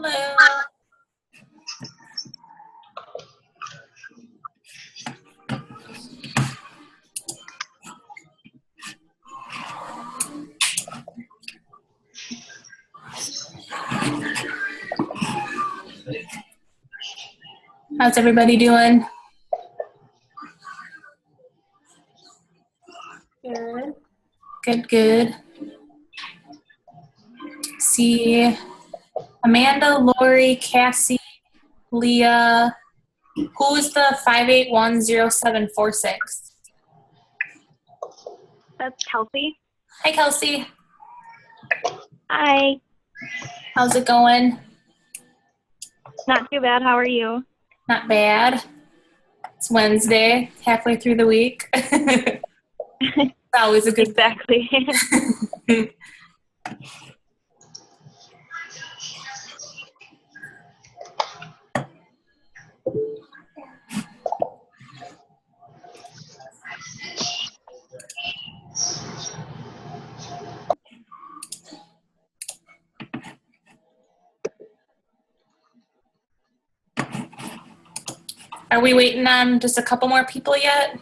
Hello. How's everybody doing? Good. Good, good. See, Amanda, Lori, Cassie, Leah. Who's the 5810746? That's Kelsey. Hi, Kelsey. Hi. How's it going? Not too bad. How are you? Not bad. It's Wednesday, halfway through the week. It's always a good Exactly. Are we waiting on just a couple more people yet?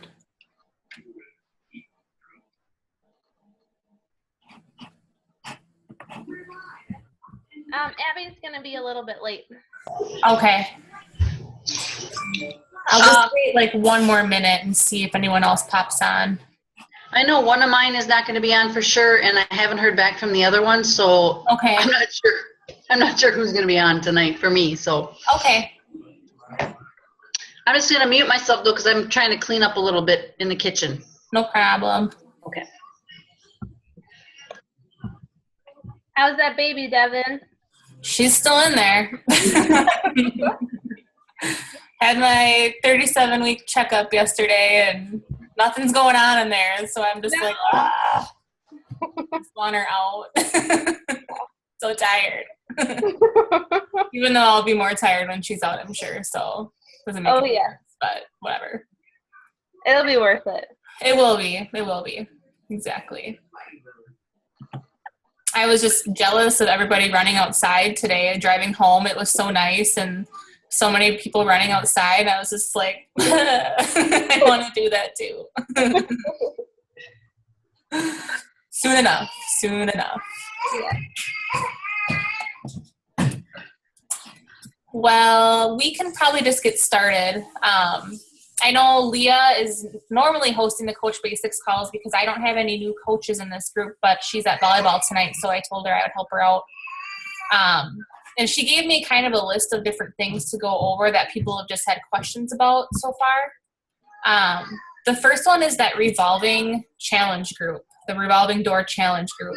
Abby's going to be a little bit late. Okay. I'll just wait like one more minute and see if anyone else pops on. I know one of mine is not going to be on for sure, and I haven't heard back from the other one, so Okay. I'm not sure. I'm not sure who's going to be on tonight for me. So Okay. I'm just going to mute myself though, because I'm trying to clean up a little bit in the kitchen. No problem. Okay. How's that baby, Devin? She's still in there. Had my 37-week checkup yesterday, and nothing's going on in there. So I'm just like, just want her out. So tired. Even though I'll be more tired when she's out, I'm sure. So doesn't make any sense, but whatever. It'll be worth it. It will be. It will be. Exactly. I was just jealous of everybody running outside today. Driving home, it was so nice and so many people running outside. I was just like, I want to do that too. Soon enough. Soon enough. Yeah. Well, we can probably just get started. I know Leah is normally hosting the Coach Basics calls because I don't have any new coaches in this group, but she's at volleyball tonight, so I told her I would help her out. And she gave me kind of a list of different things to go over that people have just had questions about so far. The first one is that revolving challenge group, the revolving door challenge group.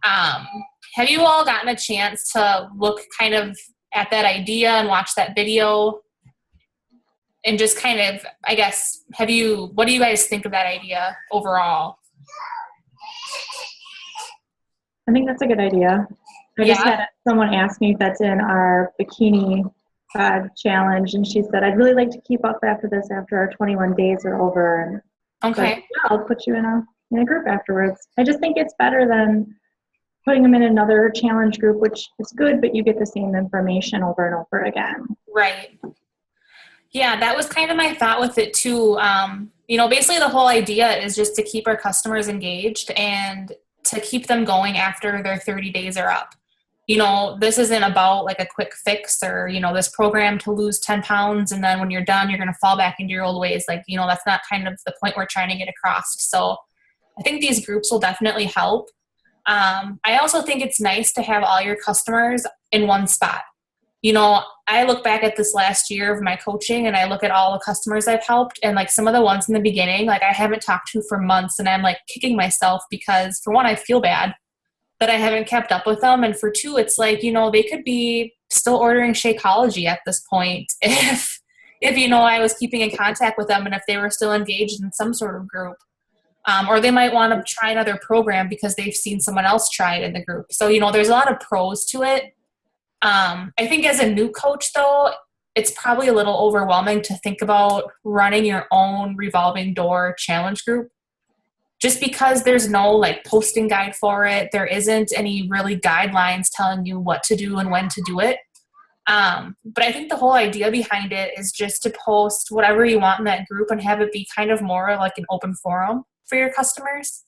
Have you all gotten a chance to look kind of at that idea and watch that video? And just kind of, I guess, what do you guys think of that idea overall? I think that's a good idea. I just had someone ask me if that's in our bikini challenge, and she said, I'd really like to keep up after this, after our 21 days are over. And Okay. so, I'll put you in a group afterwards. I just think it's better than putting them in another challenge group, which is good, but you get the same information over and over again. Right. Yeah, that was kind of my thought with it too. Basically the whole idea is just to keep our customers engaged and to keep them going after their 30 days are up. This isn't about like a quick fix or, this program to lose 10 pounds and then when you're done, you're going to fall back into your old ways. Like, that's not kind of the point we're trying to get across. So I think these groups will definitely help. I also think it's nice to have all your customers in one spot. I look back at this last year of my coaching and I look at all the customers I've helped and like some of the ones in the beginning, like I haven't talked to for months and I'm like kicking myself because for one, I feel bad that I haven't kept up with them. And for two, it's like, they could be still ordering Shakeology at this point if I was keeping in contact with them and if they were still engaged in some sort of group. Or they might want to try another program because they've seen someone else try it in the group. So, there's a lot of pros to it. I think as a new coach, though, it's probably a little overwhelming to think about running your own revolving door challenge group. just because there's no like posting guide for it, there isn't any really guidelines telling you what to do and when to do it. But I think the whole idea behind it is just to post whatever you want in that group and have it be kind of more like an open forum for your customers,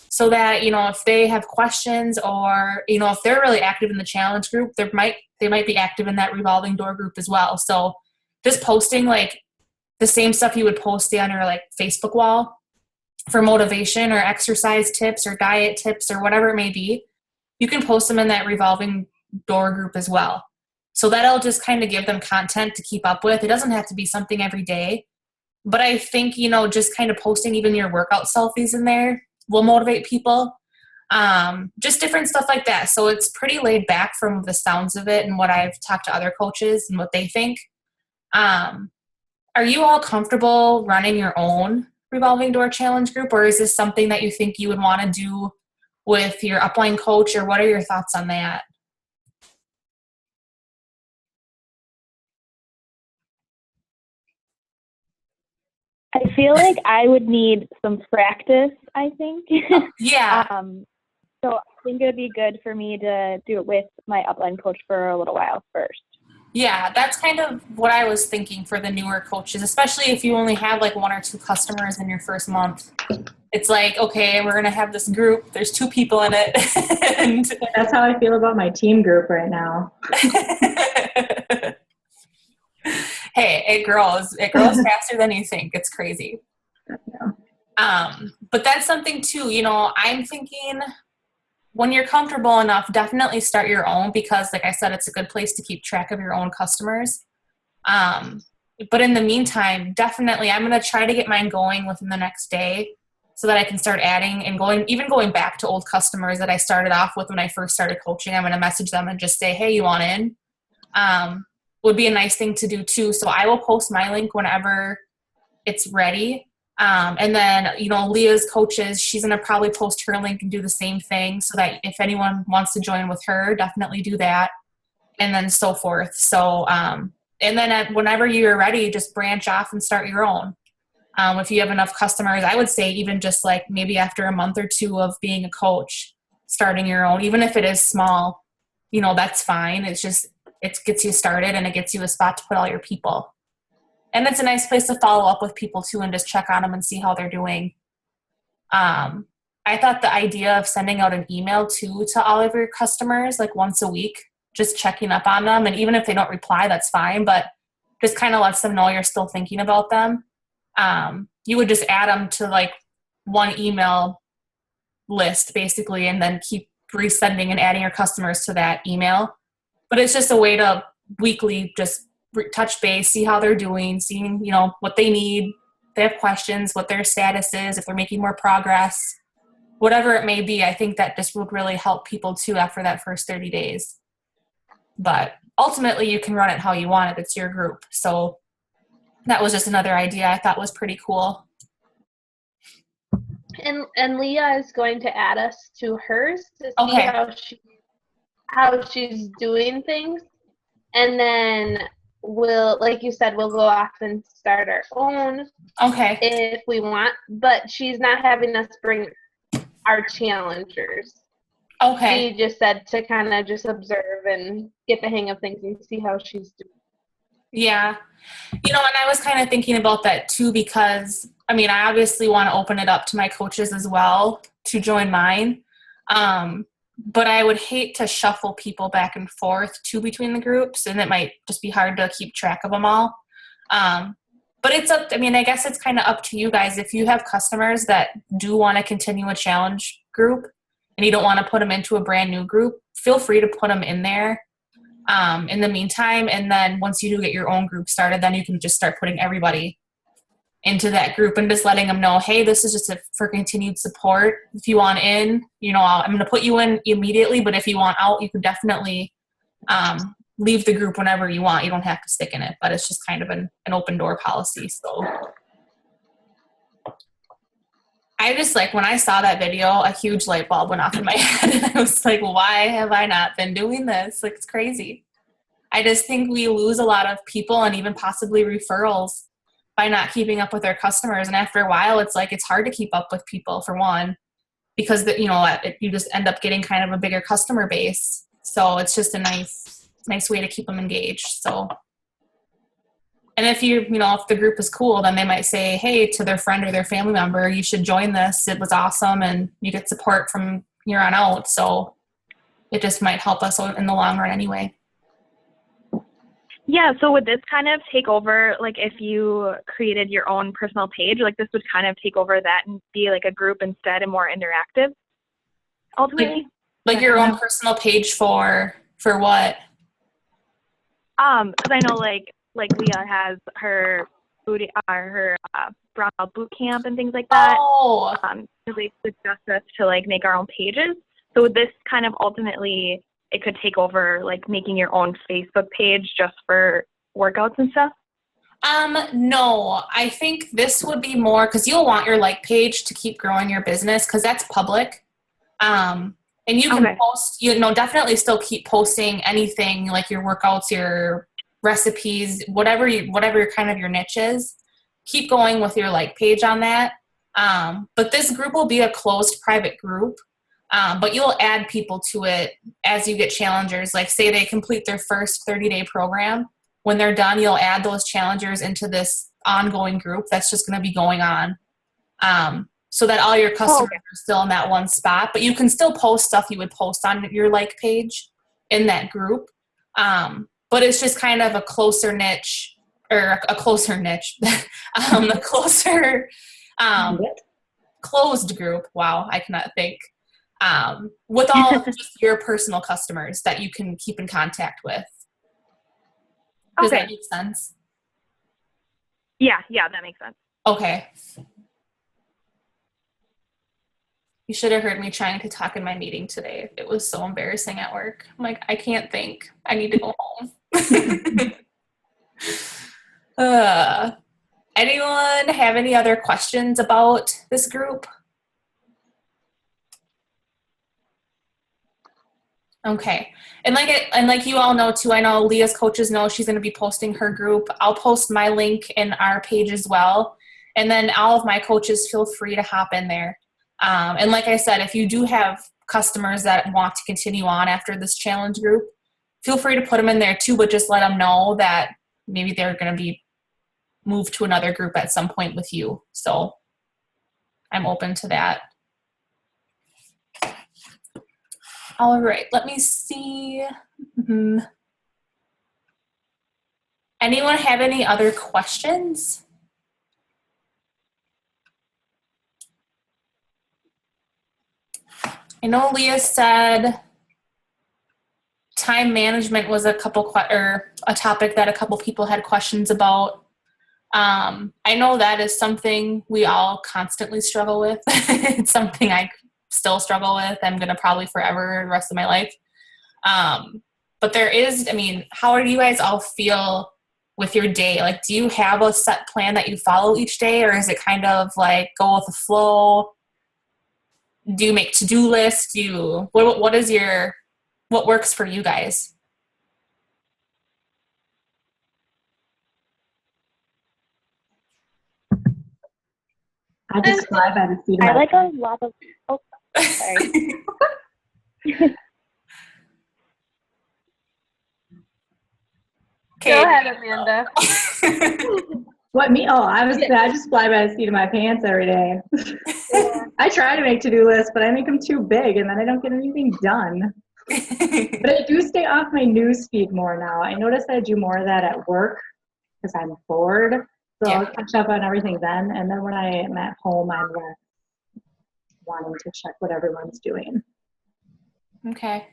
so that, you know, if they have questions, or, you know, if they're really active in the challenge group, they might be active in that revolving door group as well. So just posting like the same stuff you would post on your like Facebook wall for motivation or exercise tips or diet tips or whatever it may be, you can post them in that revolving door group as well. So that'll just kind of give them content to keep up with. It doesn't have to be something every day, but I think, you know, just kind of posting even your workout selfies in there will motivate people. Just different stuff like that. So it's pretty laid back from the sounds of it and what I've talked to other coaches and what they think. Are you all comfortable running your own revolving door challenge group, or is this something that you think you would want to do with your upline coach, or what are your thoughts on that? I feel like I would need some practice, I think. Yeah. So I think it would be good for me to do it with my upline coach for a little while first. Yeah, that's kind of what I was thinking for the newer coaches, especially if you only have like 1 or 2 customers in your first month. It's like, okay, we're going to have this group. There's 2 people in it. And That's how I feel about my team group right now. hey, it grows faster than you think. It's crazy. Yeah. But that's something too, you know, I'm thinking when you're comfortable enough, definitely start your own, because like I said, it's a good place to keep track of your own customers. But in the meantime, definitely I'm going to try to get mine going within the next day so that I can start adding and going back to old customers that I started off with when I first started coaching. I'm going to message them and just say, hey, you want in? Would be a nice thing to do too. So I will post my link whenever it's ready. And then, you know, Leah's coaches, she's going to probably post her link and do the same thing, so that if anyone wants to join with her, definitely do that. And then so forth. So, and then whenever you're ready, just branch off and start your own. If you have enough customers, I would say even just like maybe after a month or 2 of being a coach, starting your own, even if it is small, you know, that's fine. It's just, it gets you started and it gets you a spot to put all your people. And it's a nice place to follow up with people too and just check on them and see how they're doing. I thought the idea of sending out an email too to all of your customers, like once a week, just checking up on them. And even if they don't reply, that's fine, but just kind of lets them know you're still thinking about them. You would just add them to like one email list basically, and then keep resending and adding your customers to that email. But it's just a way to weekly just touch base, see how they're doing, seeing, you know, what they need, if they have questions, what their status is, if they're making more progress, whatever it may be. I think that this would really help people too after that first 30 days. But ultimately you can run it how you want it. It's your group. So that was just another idea I thought was pretty cool. And Leah is going to add us to hers to see Okay. how she's doing things. And then we'll, like you said, we'll go off and start our own Okay. if we want. But she's not having us bring our challengers. Okay. She just said to kind of just observe and get the hang of things and see how she's doing. Yeah. You know, and I was kind of thinking about that too, because I mean, I obviously want to open it up to my coaches as well to join mine. But I would hate to shuffle people back and forth too between the groups, and it might just be hard to keep track of them all. But it's up, I mean, I guess it's kind of up to you guys. If you have customers that do want to continue a challenge group and you don't want to put them into a brand new group, feel free to put them in there in the meantime. And then once you do get your own group started, then you can just start putting everybody into that group and just letting them know, hey, this is just for continued support. If you want in, you know, I'm going to put you in immediately, but if you want out, you can definitely leave the group whenever you want. You don't have to stick in it, but it's just kind of an open door policy. So I just, like, when I saw that video, a huge light bulb went off in my head, and I was like, why have I not been doing this? Like, it's crazy. I just think we lose a lot of people and even possibly referrals by not keeping up with their customers. And after a while, it's like it's hard to keep up with people, for one, because you just end up getting kind of a bigger customer base. So it's just a nice way to keep them engaged. So, and if if the group is cool, then they might say, hey, to their friend or their family member, you should join this. It was awesome, and you get support from here on out. So it just might help us in the long run anyway. Yeah, so would this kind of take over, like if you created your own personal page, like this would kind of take over that and be like a group instead and more interactive, ultimately? Like your own personal page for what? Because I know like Leah has her Brown Belt boot camp and things like that. Oh, They suggest us to like make our own pages. So would this kind of ultimately, it could take over like making your own Facebook page just for workouts and stuff? no, I think this would be more because you'll want your like page to keep growing your business because that's public. And you can post, definitely still keep posting anything like your workouts, your recipes, whatever kind of your niche is. Keep going with your like page on that. But this group will be a closed private group. But you'll add people to it as you get challengers. Like say they complete their first 30-day program. When they're done, you'll add those challengers into this ongoing group that's just going to be going on. So that all your customers are still in that one spot. But you can still post stuff you would post on your like page in that group. But it's just kind of a closer niche, or a closer niche. A closer closed group. Wow, I cannot think. With all of just your personal customers that you can keep in contact with. Does that make sense? Yeah, that makes sense. Okay. You should have heard me trying to talk in my meeting today. It was so embarrassing at work. I'm like, I can't think. I need to go home. Anyone have any other questions about this group? Okay. And like you all know too, I know Leah's coaches know she's going to be posting her group. I'll post my link in our page as well. And then all of my coaches feel free to hop in there. And like I said, if you do have customers that want to continue on after this challenge group, feel free to put them in there too, but just let them know that maybe they're going to be moved to another group at some point with you. So I'm open to that. All right, let me see. Anyone have any other questions? I know Leah said time management was a topic that a couple people had questions about. I know that is something we all constantly struggle with. It's something I still struggle with. I'm going to probably forever the rest of my life. But there is, how do you guys all feel with your day? Like, do you have a set plan that you follow each day, or is it kind of like go with the flow? Do you make to-do lists? What works for you guys? I just fly by the seat of my I like a lot of, sorry. Okay. Go ahead, Amanda. What, me? Oh, I just fly by the seat of my pants every day. I try to make to-do lists, but I make them too big, and then I don't get anything done. But I do stay off my news feed more now. I notice I do more of that at work because I'm bored. So I'll catch up on everything then. And then when I am at home, I'm wanting to check what everyone's doing. Okay.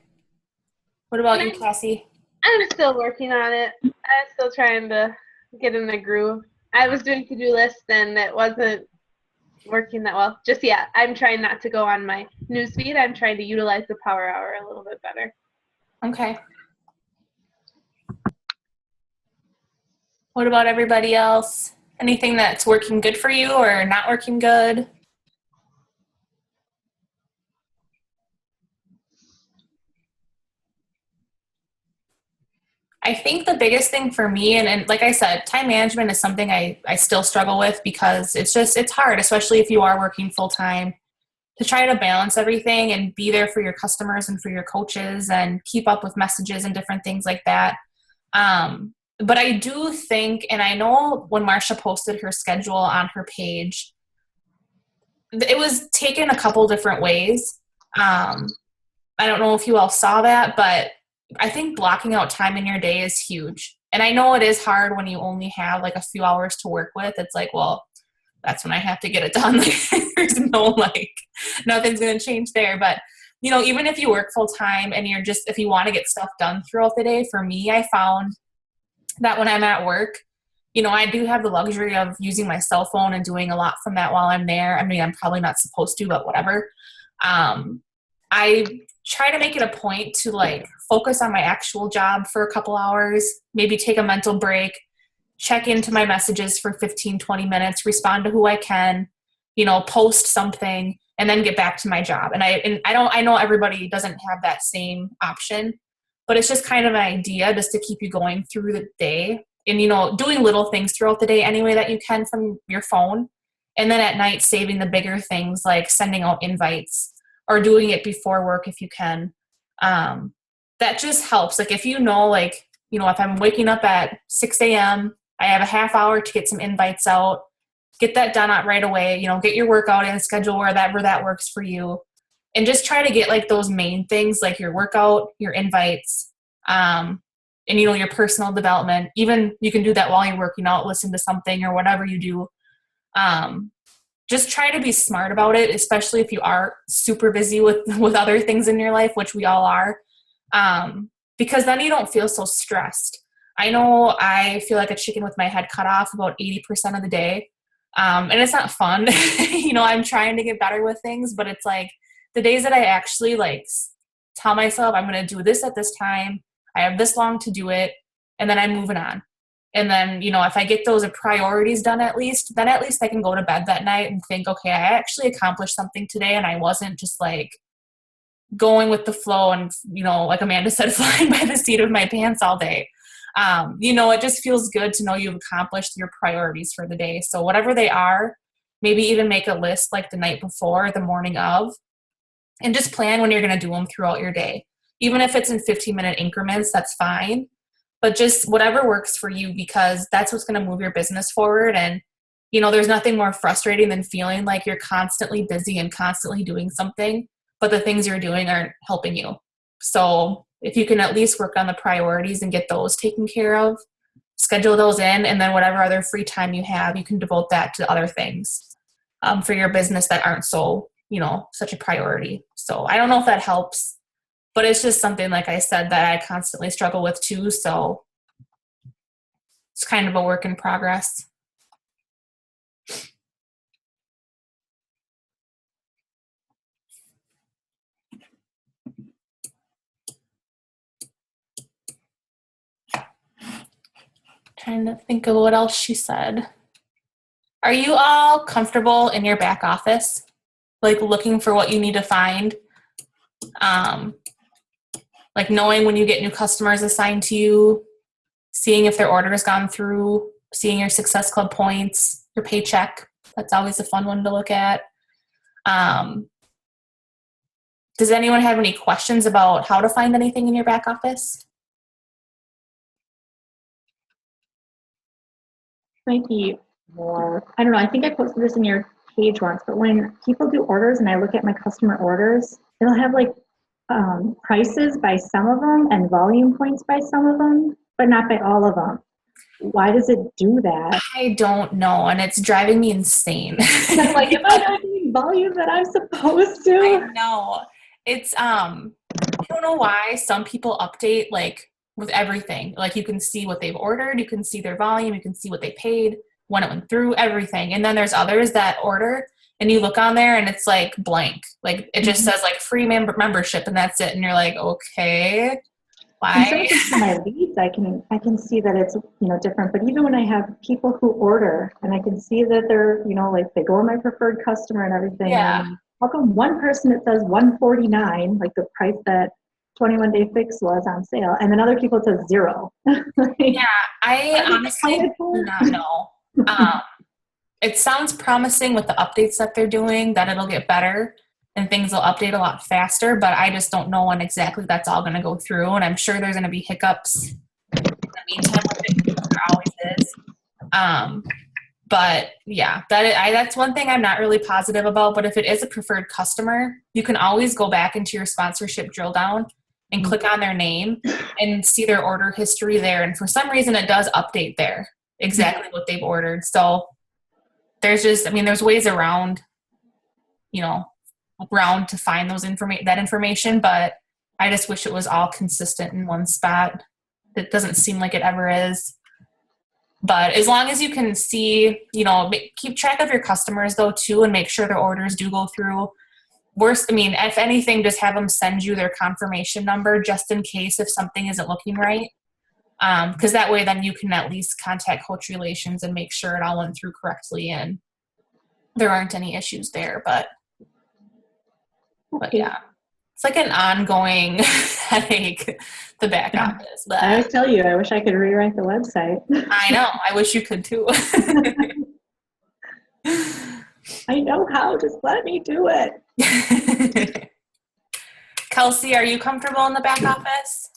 What about you, Cassie? I'm still working on it. I'm still trying to get in the groove. I was doing to-do lists and it wasn't working that well just yet. I'm trying not to go on my newsfeed. I'm trying to utilize the Power Hour a little bit better. Okay. What about everybody else? Anything that's working good for you or not working good? I think the biggest thing for me, and like I said, time management is something I still struggle with because it's hard, especially if you are working full time, to try to balance everything and be there for your customers and for your coaches and keep up with messages and different things like that. But I do think, and I know when Marsha posted her schedule on her page, it was taken a couple different ways. I don't know if you all saw that, but I think blocking out time in your day is huge. And I know it is hard when you only have like a few hours to work with. It's like, well, that's when I have to get it done. There's no nothing's going to change there. But, even if you work full time and if you want to get stuff done throughout the day, for me, I found that when I'm at work, I do have the luxury of using my cell phone and doing a lot from that while I'm there. I mean, I'm probably not supposed to, but whatever. I try to make it a point to focus on my actual job for a couple hours, maybe take a mental break, check into my messages for 15, 20 minutes, respond to who I can, post something, and then get back to my job. And I know everybody doesn't have that same option, but it's just kind of an idea just to keep you going through the day and, doing little things throughout the day anyway that you can from your phone. And then at night, saving the bigger things like sending out invites or doing it before work if you can. That just helps. If if I'm waking up at 6 a.m., I have a half hour to get some invites out, get that done out right away, get your workout in, schedule wherever that works for you. And just try to get those main things like your workout, your invites, and your personal development. Even you can do that while you're working out, listen to something or whatever you do. Just try to be smart about it, especially if you are super busy with other things in your life, which we all are, because then you don't feel so stressed. I know I feel like a chicken with my head cut off about 80% of the day, and it's not fun. I'm trying to get better with things, but it's the days that I actually tell myself I'm going to do this at this time, I have this long to do it, and then I'm moving on. And then, if I get those priorities done then at least I can go to bed that night and think, okay, I actually accomplished something today and I wasn't just going with the flow and, like Amanda said, flying by the seat of my pants all day. It just feels good to know you've accomplished your priorities for the day. So whatever they are, maybe even make a list the night before, the morning of, and just plan when you're going to do them throughout your day. Even if it's in 15-minute increments, that's fine. But just whatever works for you, because that's what's going to move your business forward. And, there's nothing more frustrating than feeling like you're constantly busy and constantly doing something, but the things you're doing aren't helping you. So if you can at least work on the priorities and get those taken care of, schedule those in, and then whatever other free time you have, you can devote that to other things for your business that aren't so, such a priority. So I don't know if that helps. But it's just something, like I said, that I constantly struggle with too. So it's kind of a work in progress. Trying to think of what else she said. Are you all comfortable in your back office? Looking for what you need to find? Knowing when you get new customers assigned to you, seeing if their order has gone through, seeing your Success Club points, your paycheck. That's always a fun one to look at. Does anyone have any questions about how to find anything in your back office? Might be more, I don't know, I think I posted this in your page once, but when people do orders and I look at my customer orders, it'll have prices by some of them and volume points by some of them, but not by all of them. Why does it do that? I don't know, and it's driving me insane. I'm am I not doing volume that I'm supposed to? I know. It's I don't know why some people update with everything. You can see what they've ordered, you can see their volume, you can see what they paid, when it went through, everything. And then there's others that order and you look on there and it's blank. It just says free membership and that's it. And you're okay, why? For my leads, I can see that it's, different. But even when I have people who order and I can see that they're, they go on my preferred customer and everything. Yeah. And how come one person it says $149, the price that 21 Day Fix was on sale. And then other people it says 0. Yeah, I honestly do not know. It sounds promising with the updates that they're doing, that it'll get better and things will update a lot faster, but I just don't know when exactly that's all going to go through. And I'm sure there's going to be hiccups in the meantime with it, because there always is. But yeah, that's one thing I'm not really positive about. But if it is a preferred customer, you can always go back into your sponsorship drill down and click on their name and see their order history there. And for some reason, it does update there exactly what they've ordered. So there's there's ways around, to find that information. But I just wish it was all consistent in one spot. It doesn't seem like it ever is. But as long as you can see, keep track of your customers though too, and make sure their orders do go through. If anything, just have them send you their confirmation number just in case if something isn't looking right. Because that way then you can at least contact Coach Relations and make sure it all went through correctly and there aren't any issues there. But yeah, it's like an ongoing headache, the back office. But I always tell you, I wish I could rewrite the website. I know. I wish you could too. I know how. Just let me do it. Kelsey, are you comfortable in the back office?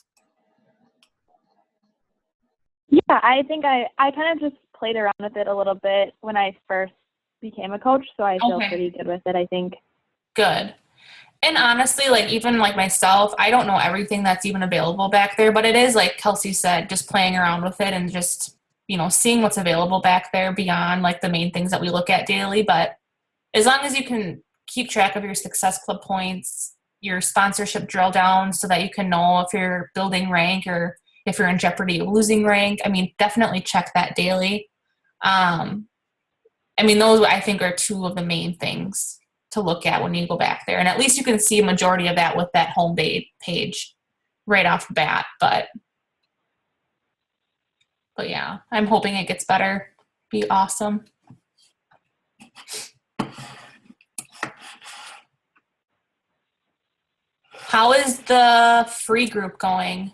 Yeah, I think I kind of just played around with it a little bit when I first became a coach, so I feel pretty good with it, I think. Good. And honestly, even myself, I don't know everything that's even available back there, but it is, like Kelsey said, just playing around with it and just, seeing what's available back there beyond the main things that we look at daily. But as long as you can keep track of your Success Club points, your sponsorship drill down so that you can know if you're building rank or if you're in jeopardy of losing rank, definitely check that daily. Those I think are two of the main things to look at when you go back there. And at least you can see a majority of that with that home page right off the bat. But yeah, I'm hoping it gets better. Be awesome. How is the free group going?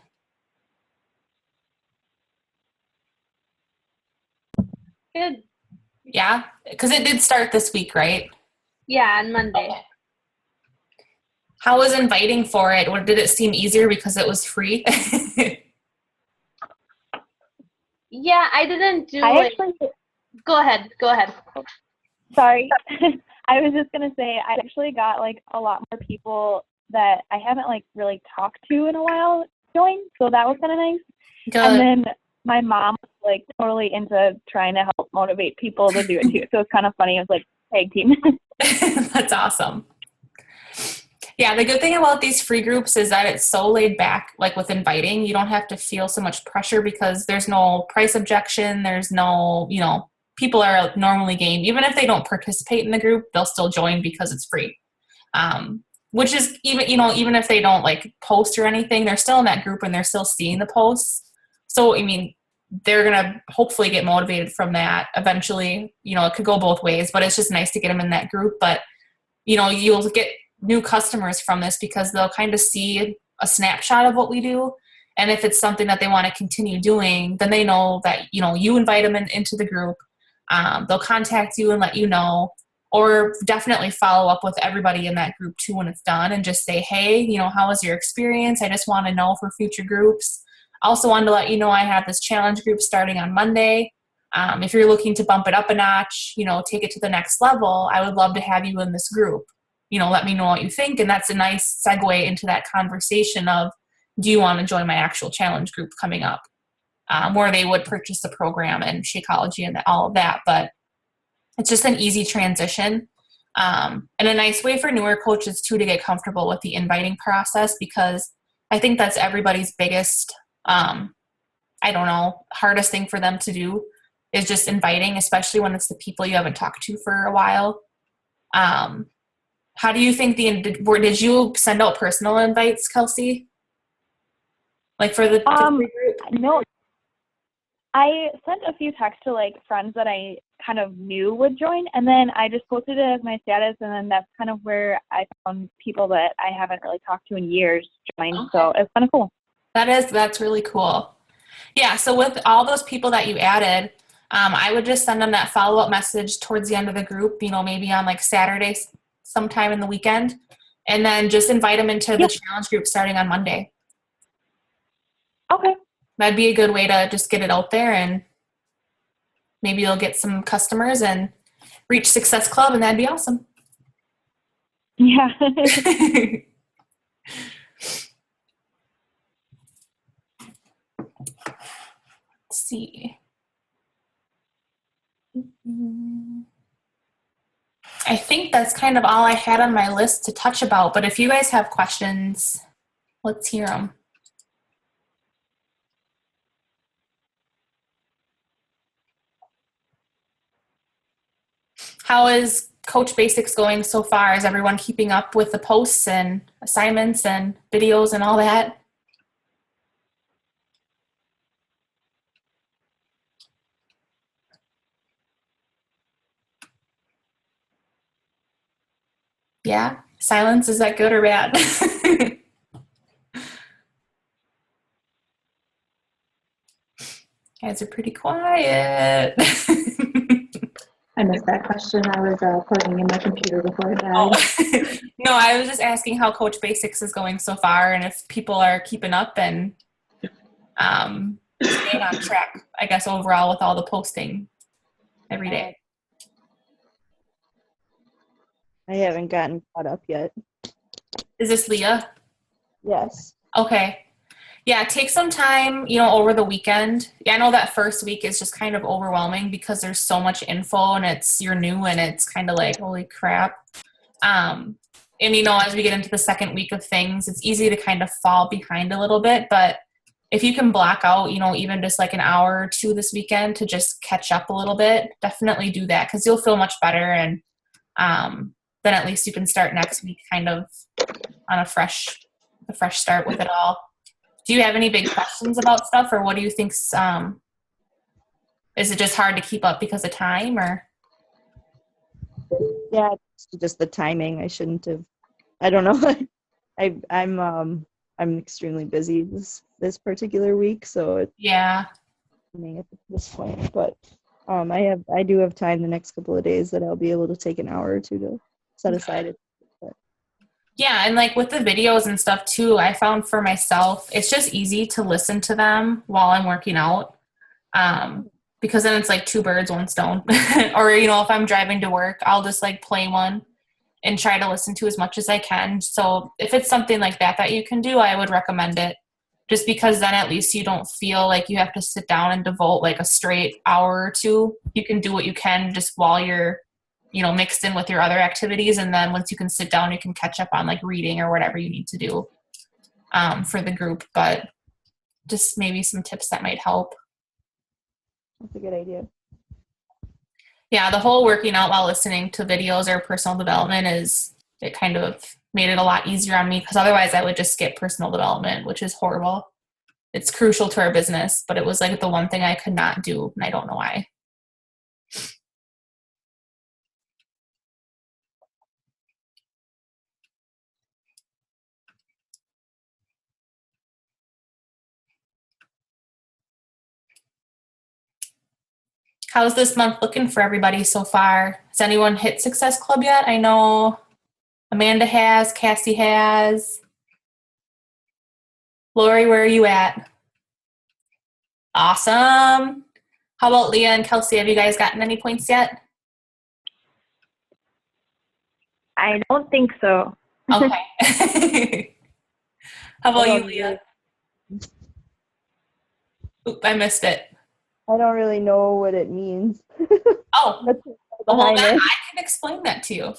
Good. Yeah, because it did start this week, right? Yeah, on Monday. Okay. How was inviting for it? Or did it seem easier because it was free? Yeah, I didn't do I it. actually, Go ahead. sorry, I was just going to say, I actually got a lot more people that I haven't really talked to in a while join, so that was kind of nice. Good. And then my mom was totally into trying to help motivate people to do it too, so it's kind of funny. It was tag team. That's awesome. Yeah, the good thing about these free groups is that it's so laid back, with inviting. You don't have to feel so much pressure because there's no price objection. There's no, people are normally game. Even if they don't participate in the group, they'll still join because it's free. Which is even if they don't post or anything, they're still in that group and they're still seeing the posts. So, they're going to hopefully get motivated from that eventually. It could go both ways, but it's just nice to get them in that group. But, you'll get new customers from this because they'll kind of see a snapshot of what we do. And if it's something that they want to continue doing, then they know that, you invite them into the group. They'll contact you and let you know, or definitely follow up with everybody in that group too when it's done and just say, hey, how was your experience? I just want to know for future groups. Also wanted to let you know I have this challenge group starting on Monday. If you're looking to bump it up a notch, take it to the next level, I would love to have you in this group. Let me know what you think. And that's a nice segue into that conversation of, do you want to join my actual challenge group coming up? Where they would purchase the program and Shakeology and all of that. But it's just an easy transition. And a nice way for newer coaches too to get comfortable with the inviting process, because I think that's everybody's biggest, hardest thing for them to do is just inviting, especially when it's the people you haven't talked to for a while. How do you think did you send out personal invites, Kelsey? For the free group? No, I sent a few texts to like friends that I kind of knew would join, and then I just posted it as my status, and then that's kind of where I found people that I haven't really talked to in years join. Okay. So it's kind of cool. That's really cool. Yeah, so with all those people that you added, I would just send them that follow-up message towards the end of the group, maybe on like Saturday sometime in the weekend, and then just invite them into the challenge group starting on Monday. Okay. That'd be a good way to just get it out there, and maybe you'll get some customers and reach Success Club, and that'd be awesome. Yeah. Let's see. I think that's kind of all I had on my list to touch about, but if you guys have questions, let's hear them. How is Coach Basics going so far? Is everyone keeping up with the posts and assignments and videos and all that? Yeah? Silence, is that good or bad? Guys are pretty quiet. I missed that question. I was plugging in my computer before it died. Oh. No, I was just asking how Coach Basics is going so far and if people are keeping up and staying on track, I guess, overall with all the posting every day. I haven't gotten caught up yet. Is this Leah? Yes. Okay. Yeah, take some time, over the weekend. Yeah, I know that first week is just kind of overwhelming because there's so much info and you're new and it's kind of like, holy crap. And, as we get into the second week of things, it's easy to kind of fall behind a little bit. But if you can block out, even just like an hour or two this weekend to just catch up a little bit, definitely do that because you'll feel much better. And then at least you can start next week kind of on a fresh start with it all. Do you have any big questions about stuff, or what do you think? Is it just hard to keep up because of time, or? Yeah, it's just the timing. I shouldn't have. I don't know. I'm extremely busy this particular week, so it's Yeah. at this point. But I do have time the next couple of days that I'll be able to take an hour or two to set aside. Yeah, and like with the videos and stuff too, I found for myself, it's just easy to listen to them while I'm working out. Because then it's like two birds, one stone. Or, if I'm driving to work, I'll just like play one and try to listen to as much as I can. So if it's something like that you can do, I would recommend it. Just because then at least you don't feel like you have to sit down and devote like a straight hour or two. You can do what you can just while you're mixed in with your other activities. And then once you can sit down, you can catch up on like reading or whatever you need to do for the group. But just maybe some tips that might help. That's a good idea. Yeah, the whole working out while listening to videos or personal development it kind of made it a lot easier on me because otherwise I would just skip personal development, which is horrible. It's crucial to our business, but it was like the one thing I could not do, and I don't know why. How's this month looking for everybody so far? Has anyone hit Success Club yet? I know Amanda has, Cassie has. Lori, where are you at? Awesome. How about Leah and Kelsey? Have you guys gotten any points yet? I don't think so. Okay. How about you, Leah? Oop, I missed it. I don't really know what it means. Oh, That's well, behind I it. can explain that to you.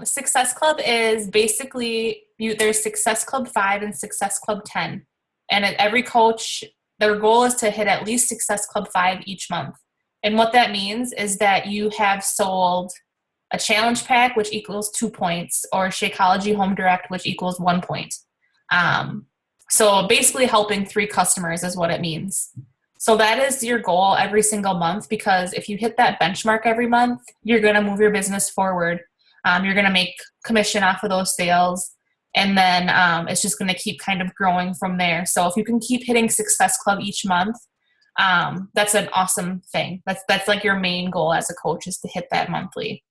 Success Club is basically there's Success Club 5 and Success Club 10. And every coach, their goal is to hit at least Success Club 5 each month. And what that means is that you have sold a challenge pack, which equals 2 points, or Shakeology Home Direct, which equals 1 point. So basically helping 3 customers is what it means. So that is your goal every single month, because if you hit that benchmark every month, you're going to move your business forward. You're going to make commission off of those sales, and then it's just going to keep kind of growing from there. So if you can keep hitting Success Club each month, that's an awesome thing. That's like your main goal as a coach, is to hit that monthly.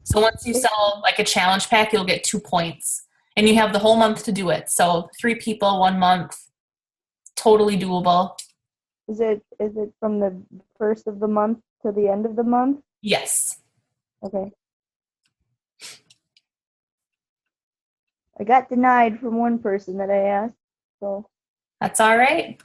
So once you sell like a challenge pack, you'll get 2 points, and you have the whole month to do it. So 3 people, 1 month, totally doable. Is it from the first of the month to the end of the month? Yes. Okay. I got denied from one person that I asked, so. That's all right.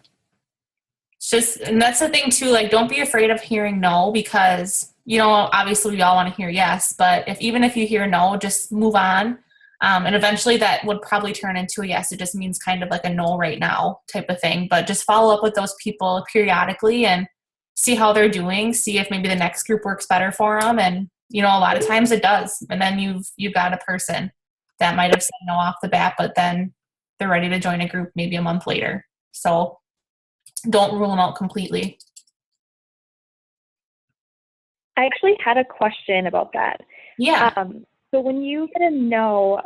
It's just, and that's the thing too, like, don't be afraid of hearing no, because, you know, obviously we all want to hear yes, but even if you hear no, just move on. And eventually that would probably turn into a yes. It just means kind of like a no right now type of thing, but just follow up with those people periodically and see how they're doing, see if maybe the next group works better for them. And, you know, a lot of times it does. And then you've got a person that might have said no off the bat, but then they're ready to join a group maybe a month later. So don't rule them out completely. I actually had a question about that. Yeah. So when you get a no,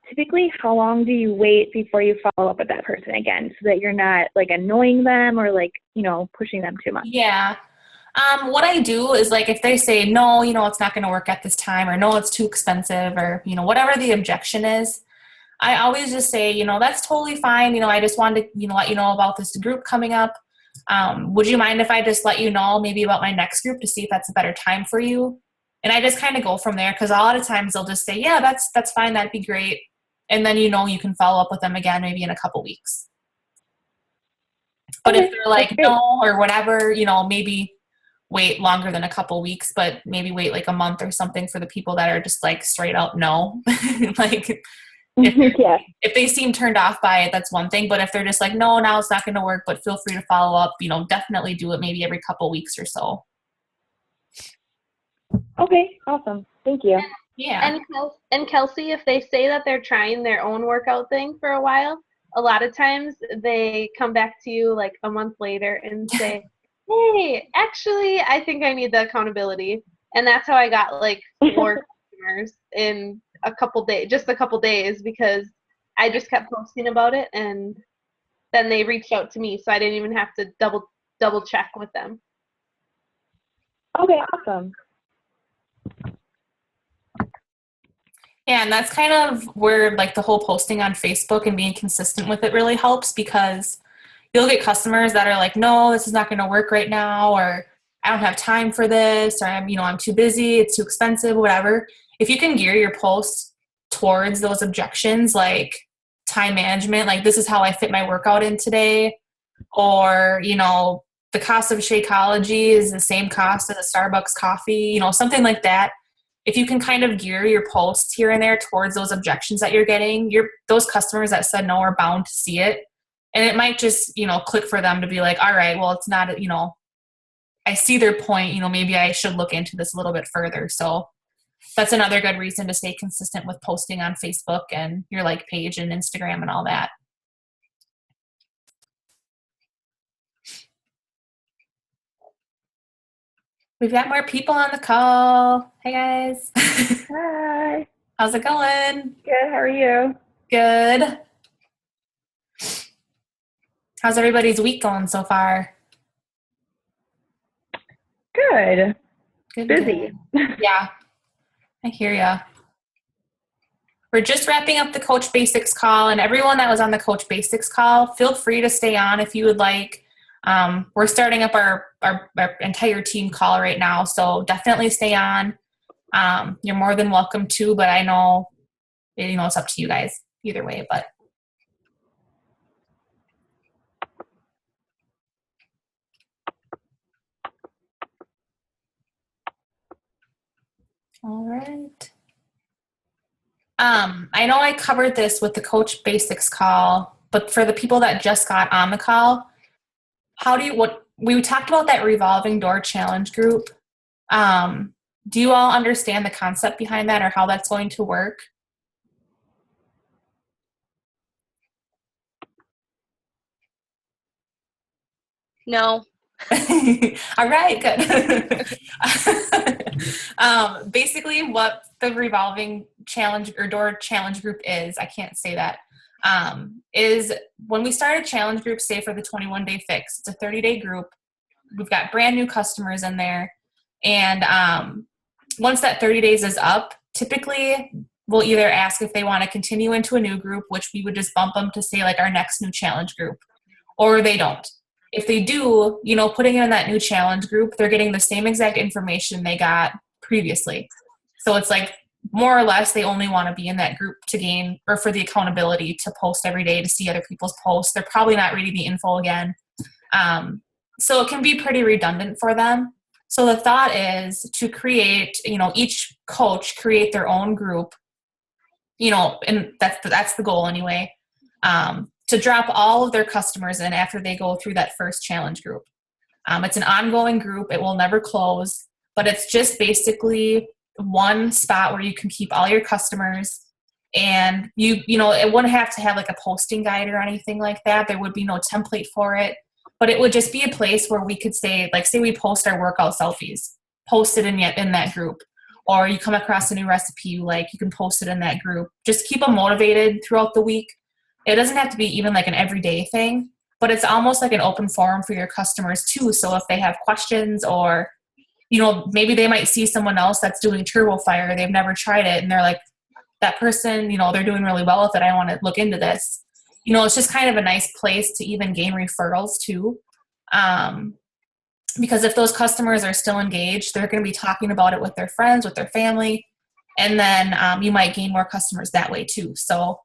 typically how long do you wait before you follow up with that person again, so that you're not like annoying them or like, you know, pushing them too much? Yeah. What I do is, like, if they say, no, you know, it's not going to work at this time, or no, it's too expensive, or, you know, whatever the objection is, I always just say, you know, that's totally fine. You know, I just wanted to, you know, let you know about this group coming up. Would you mind if I just let you know maybe about my next group to see if that's a better time for you? And I just kind of go from there, because a lot of times they'll just say, yeah, that's fine. That'd be great. And then, you know, you can follow up with them again, maybe in a couple weeks. But Okay, if they're like, that's great. no, or whatever, you know, maybe wait longer than a couple weeks, but maybe wait like a month or something for the people that are just like straight out no. Like, Yeah. if they seem turned off by it, that's one thing. But if they're just like, no, now it's not going to work, but feel free to follow up, you know, definitely do it maybe every couple weeks or so. Okay, awesome. Thank you. Yeah. And Kelsey, if they say that they're trying their own workout thing for a while, a lot of times they come back to you like a month later and say, hey, actually, I think I need the accountability. And that's how I got like 4 customers in a couple days, because I just kept posting about it, and then they reached out to me, so I didn't even have to double check with them. Okay, awesome. Yeah, and that's kind of where like the whole posting on Facebook and being consistent with it really helps, because you'll get customers that are like, no, this is not going to work right now, or I don't have time for this, or I'm too busy, it's too expensive, whatever. If you can gear your posts towards those objections, like time management, like this is how I fit my workout in today, or, you know, the cost of Shakeology is the same cost as a Starbucks coffee, you know, something like that. If you can kind of gear your posts here and there towards those objections that you're getting, those customers that said no are bound to see it. And it might just, you know, click for them to be like, all right, well, it's not, you know, I see their point, you know, maybe I should look into this a little bit further. So that's another good reason to stay consistent with posting on Facebook and your like page and Instagram and all that. We've got more people on the call. Hey guys. Hi. How's it going? Good. How are you? Good. How's everybody's week going so far? Good. Good. Busy. Good. Yeah, I hear ya. We're just wrapping up the Coach Basics call, and everyone that was on the Coach Basics call, feel free to stay on if you would like. We're starting up our entire team call right now, so definitely stay on. You're more than welcome to, but I know, you know, it's up to you guys either way, but. All right. I know I covered this with the Coach Basics call, but for the people that just got on the call, we talked about that revolving door challenge group. Do you all understand the concept behind that or how that's going to work? No. All right, good. Basically, what the revolving challenge or door challenge group is, I can't say that, is when we start a challenge group, say for the 21-day fix, it's a 30-day group. We've got brand new customers in there. And once that 30 days is up, typically we'll either ask if they want to continue into a new group, which we would just bump them to say like our next new challenge group, or they don't. If they do, putting in that new challenge group, they're getting the same exact information they got previously. So it's like more or less they only want to be in that group to gain or for the accountability to post every day to see other people's posts. They're probably not reading the info again. So it can be pretty redundant for them. So the thought is to create, each coach create their own group, and that's the goal anyway. To drop all of their customers in after they go through that first challenge group. It's an ongoing group. It will never close, but it's just basically one spot where you can keep all your customers, and it wouldn't have to have like a posting guide or anything like that. There would be no template for it, but it would just be a place where we could say we post our workout selfies, post it in that group, or you come across a new recipe you like, you can post it in that group. Just keep them motivated throughout the week. It doesn't have to be even like an everyday thing, but it's almost like an open forum for your customers too. So if they have questions or, maybe they might see someone else that's doing Turbo Fire, they've never tried it, and they're like, that person, they're doing really well with it, I want to look into this. It's just kind of a nice place to even gain referrals too. Because if those customers are still engaged, they're going to be talking about it with their friends, with their family, and then you might gain more customers that way too. So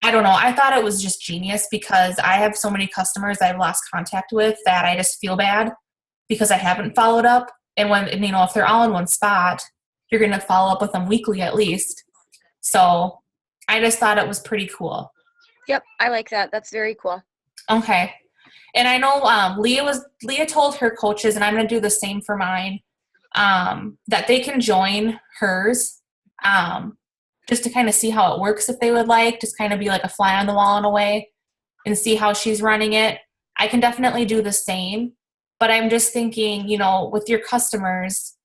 I don't know. I thought it was just genius because I have so many customers I've lost contact with that I just feel bad because I haven't followed up. And if they're all in one spot, you're going to follow up with them weekly at least. So I just thought it was pretty cool. Yep, I like that. That's very cool. Okay. And I know Leah told her coaches, and I'm going to do the same for mine, that they can join hers just to kind of see how it works if they would like, just kind of be like a fly on the wall in a way and see how she's running it. I can definitely do the same, but I'm just thinking, with your customers,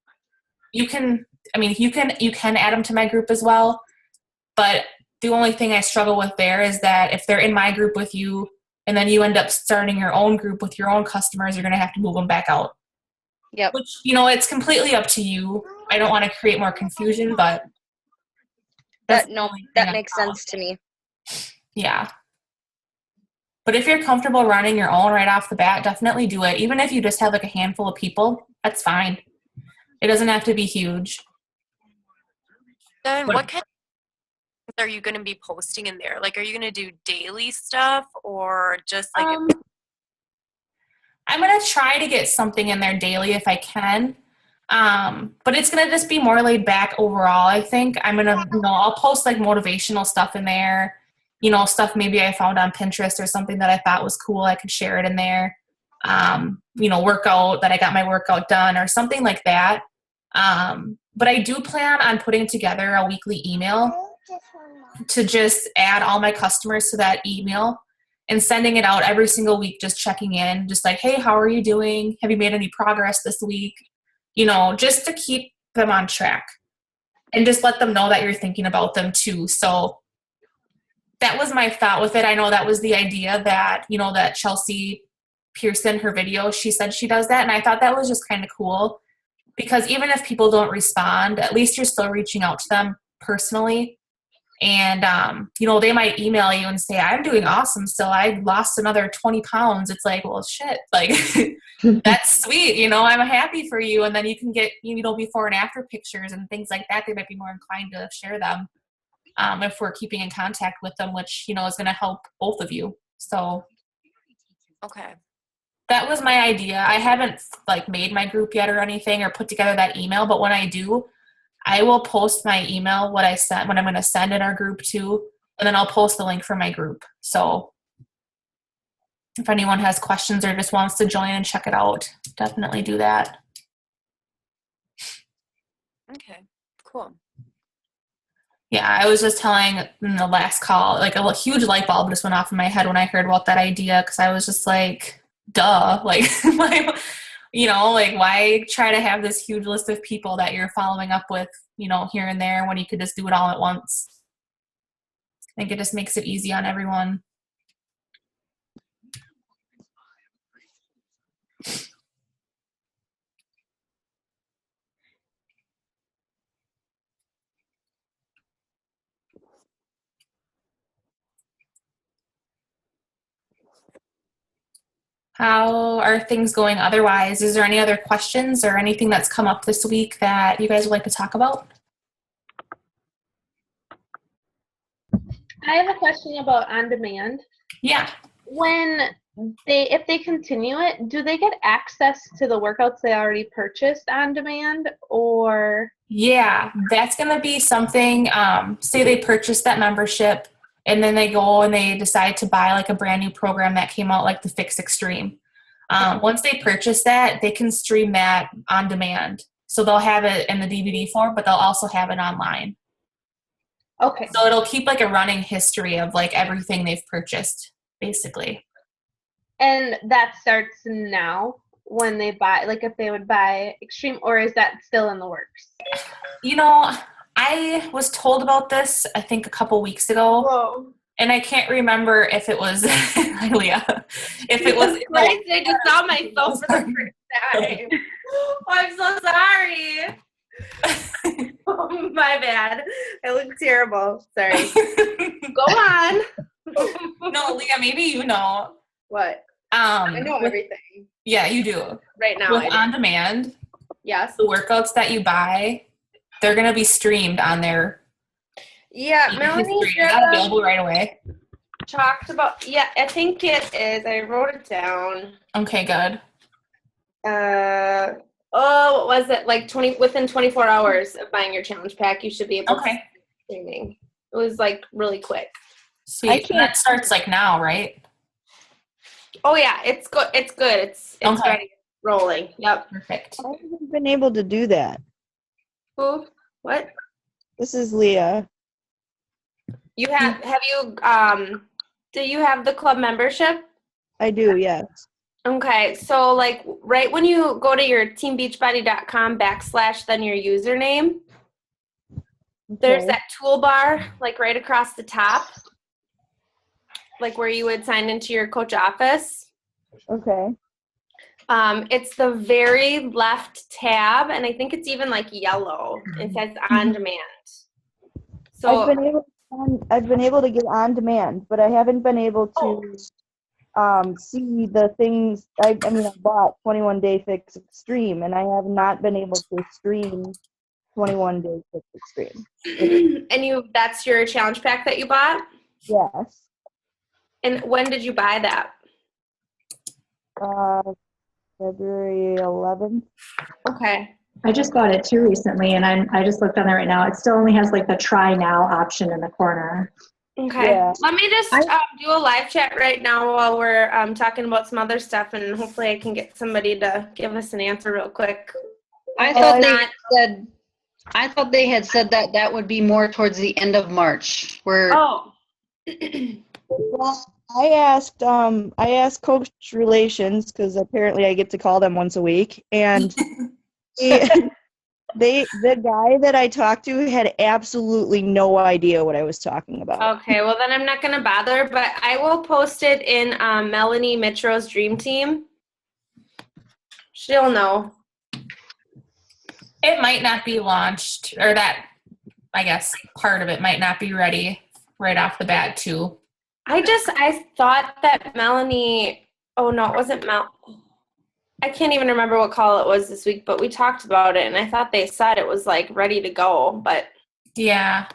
you can add them to my group as well. But the only thing I struggle with there is that if they're in my group with you and then you end up starting your own group with your own customers, you're going to have to move them back out. Yep. Which, it's completely up to you. I don't want to create more confusion, but that makes sense to me. Yeah. But if you're comfortable running your own right off the bat, definitely do it. Even if you just have like a handful of people, that's fine. It doesn't have to be huge. Then what kind of things are you going to be posting in there? Like, are you going to do daily stuff or just like I'm going to try to get something in there daily if I can. But it's going to just be more laid back overall. I think I'm going to, I'll post like motivational stuff in there, stuff maybe I found on Pinterest or something that I thought was cool. I could share it in there. Workout that I got my workout done or something like that. But I do plan on putting together a weekly email to just add all my customers to that email and sending it out every single week, just checking in, just like, hey, how are you doing? Have you made any progress this week? Just to keep them on track and just let them know that you're thinking about them too. So that was my thought with it. I know that was the idea that, that Chelsea Pearson, her video, she said she does that. And I thought that was just kind of cool because even if people don't respond, at least you're still reaching out to them personally. And, they might email you and say, I'm doing awesome. So I lost another 20 pounds. It's like, well, shit, like that's sweet. I'm happy for you. And then you can get, before and after pictures and things like that. They might be more inclined to share them if we're keeping in contact with them, which, is going to help both of you. So okay. That was my idea. I haven't made my group yet or anything or put together that email, but when I do, I will post my email, what I'm going to send in our group too, and then I'll post the link for my group. So if anyone has questions or just wants to join and check it out, definitely do that. Okay, cool. Yeah, I was just telling in the last call, a huge light bulb just went off in my head when I heard about that idea because I was just like, duh. Like, why, like why try to have this huge list of people that you're following up with, here and there when you could just do it all at once? I think it just makes it easy on everyone. How are things going otherwise? Is there any other questions or anything that's come up this week that you guys would like to talk about? I have a question about on demand. Yeah. If they continue it, do they get access to the workouts they already purchased on demand, or? Yeah, that's going to be something, say they purchase that membership and then they go and they decide to buy like a brand new program that came out, like the Fix Extreme. Once they purchase that, they can stream that on demand. So they'll have it in the DVD form, but they'll also have it online. Okay. So it'll keep like a running history of like everything they've purchased, basically. And that starts now when they buy, like if they would buy Extreme, or is that still in the works? I was told about this, I think a couple weeks ago. Whoa. And I can't remember if it was, hi Leah, if it was. I just saw myself for the first time. Oh, I'm so sorry. Oh, my bad. I look terrible. Sorry. Go on. No, Leah, maybe you know. What? I know everything. Yeah, you do. Right now. With on demand, Yes. the workouts that you buy, they're going to be streamed on their Melanie history. Is that available right away? talked about, I think it is. I wrote it down. Okay, good. What was it? Like within 24 hours of buying your challenge pack, you should be able to Okay. start streaming. It was like really quick. Sweet. And that starts like now, right? Oh yeah, it's good. It's good. It's Okay. ready, rolling. Yep. Perfect. I haven't been able to do that. Who? What? This is Leah. You have you do you have the club membership? I do, yes. Okay, so like right when you go to your teambeachbody.com / then your username, there's Okay. that toolbar like right across the top, like where you would sign into your coach office. Okay. It's the very left tab, and I think it's even like yellow. It says on demand. So I've been able to get on demand, but I haven't been able to see the things. I bought 21 Day Fix Extreme, and I have not been able to stream 21 Day Fix Extreme. and that's your challenge pack that you bought? Yes. And when did you buy that? February 11th. Okay. I just bought it too recently, and I just looked on there right now. It still only has like the try now option in the corner. Okay. Yeah. Let me just do a live chat right now while we're talking about some other stuff, and hopefully I can get somebody to give us an answer real quick. I thought they had said that would be more towards the end of March. Oh. Well, I asked Coach Relations, because apparently I get to call them once a week, and the guy that I talked to had absolutely no idea what I was talking about. Okay, well then I'm not going to bother, but I will post it in Melanie Mitro's Dream Team. She'll know. It might not be launched, or that, I guess, part of it might not be ready right off the bat, too. I thought that Melanie, oh no, it wasn't I can't even remember what call it was this week, but we talked about it, and I thought they said it was like ready to go, but. Yeah.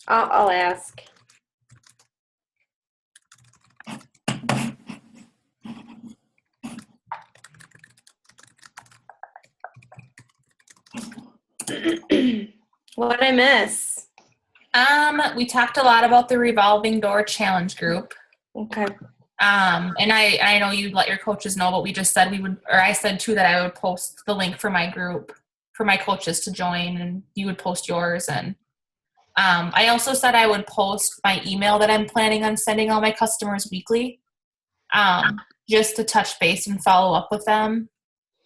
I'll ask. What did I miss? We talked a lot about the Revolving Door Challenge group. Okay. And I know you let your coaches know, but we just said I said too that I would post the link for my group for my coaches to join, and you would post yours, and I also said I would post my email that I'm planning on sending all my customers weekly, just to touch base and follow up with them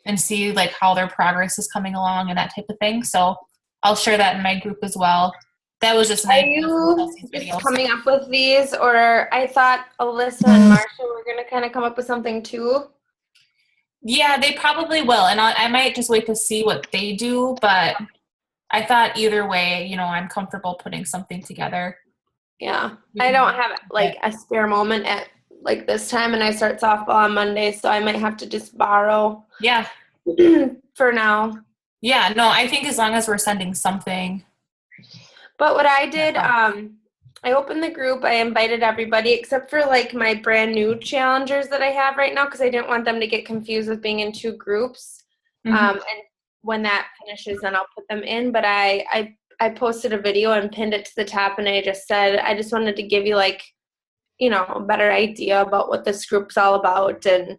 and see like how their progress is coming along and that type of thing. So I'll share that in my group as well. That was just an Are idea from you Chelsea's just videos. coming up with these, or I thought Alyssa and Marsha were gonna kind of come up with something too? Yeah, they probably will, and I might just wait to see what they do. But I thought either way, I'm comfortable putting something together. Yeah, I don't have like a spare moment at like this time, and I start softball on Monday, so I might have to just borrow Yeah, for now. yeah. No, I think as long as we're sending something. But what I did, I opened the group. I invited everybody except for like my brand new challengers that I have right now because I didn't want them to get confused with being in two groups. And when that finishes, then I'll put them in. But I posted a video and pinned it to the top, and I just said I just wanted to give you like, a better idea about what this group's all about, and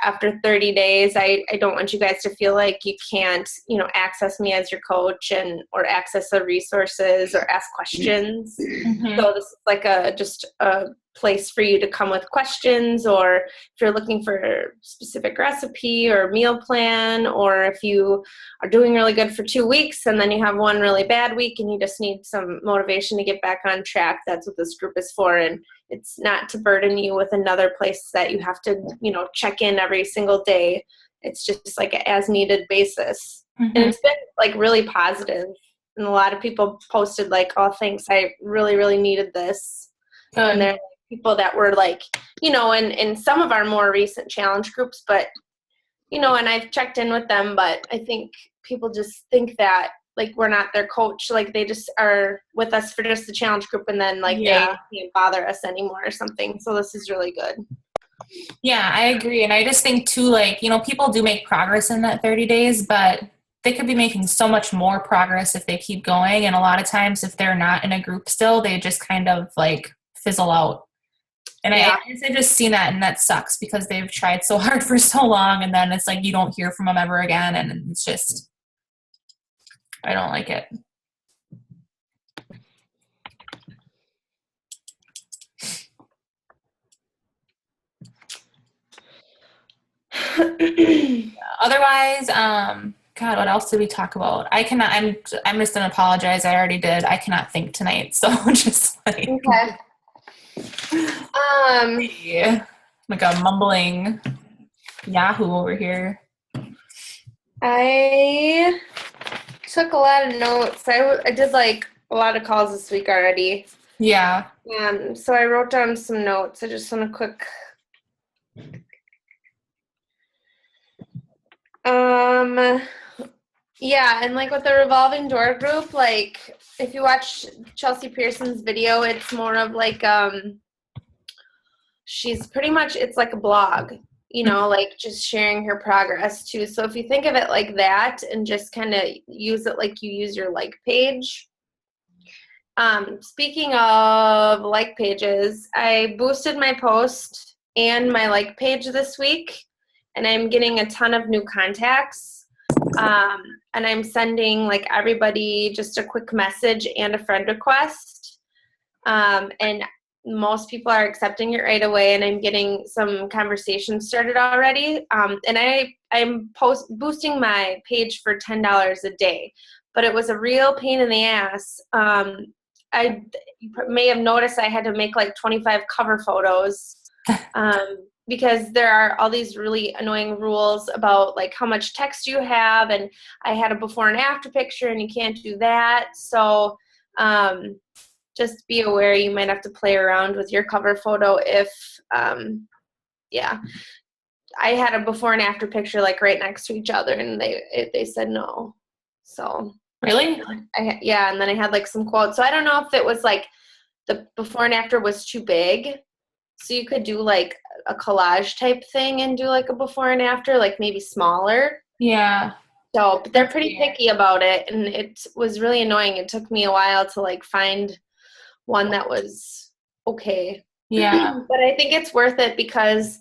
after 30 days, I don't want you guys to feel like you can't, access me as your coach or access the resources or ask questions. So this is like just a place for you to come with questions, or if you're looking for a specific recipe or meal plan, or if you are doing really good for 2 weeks and then you have one really bad week and you just need some motivation to get back on track. That's what this group is for. And it's not to burden you with another place that you have to, check in every single day. It's just like an as needed basis. And it's been like really positive. And a lot of people posted like, oh, thanks. I really, really needed this. Good. And they're people that were like, in some of our more recent challenge groups, but, and I've checked in with them, but I think people just think that like we're not their coach, like they just are with us for just the challenge group, and then like they can't bother us anymore or something. So this is really good. Yeah, I agree. And I just think too, like, people do make progress in that 30 days, but they could be making so much more progress if they keep going. And a lot of times if they're not in a group still, they just kind of like fizzle out. And I just seen that, and that sucks because they've tried so hard for so long, and then it's like you don't hear from them ever again, and it's just, I don't like it. Otherwise, God, what else did we talk about? I'm just gonna apologize. I already did. I cannot think tonight, so just like Okay. yeah, like a mumbling Yahoo over here. I took a lot of notes. I did like a lot of calls this week already. Yeah. So I wrote down some notes. I just want a quick. Yeah, and like with the revolving door group, like if you watch Chelsea Pearson's video, it's more of like she's pretty much, it's like a blog, like just sharing her progress too. So if you think of it like that and just kind of use it like you use your like page. Speaking of like pages, I boosted my post and my like page this week, and I'm getting a ton of new contacts. And I'm sending like everybody just a quick message and a friend request. And most people are accepting it right away, and I'm getting some conversations started already. And I'm boosting my page for $10 a day, but it was a real pain in the ass. You may have noticed I had to make like 25 cover photos. Because there are all these really annoying rules about like how much text you have, and I had a before and after picture, and you can't do that. So just be aware you might have to play around with your cover photo if I had a before and after picture like right next to each other, and they said no. So Really? And then I had like some quotes. So I don't know if it was like the before and after was too big. So you could do like a collage type thing and do like a before and after, like maybe smaller. Yeah. So but they're pretty picky about it, and it was really annoying. It took me a while to like find one that was okay. Yeah. But I think it's worth it because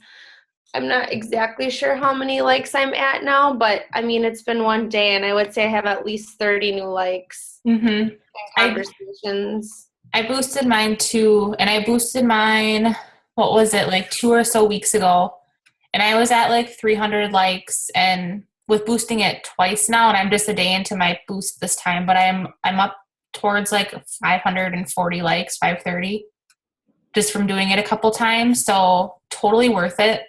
I'm not exactly sure how many likes I'm at now, but I mean, it's been one day and I would say I have at least 30 new likes Mm-hmm. and conversations. I boosted mine too, and I boosted mine, what was it, like 2 or so weeks ago. And I was at like 300 likes, and with boosting it twice now, and I'm just a day into my boost this time, but I'm up towards like 540 likes, 530, just from doing it a couple times. So totally worth it.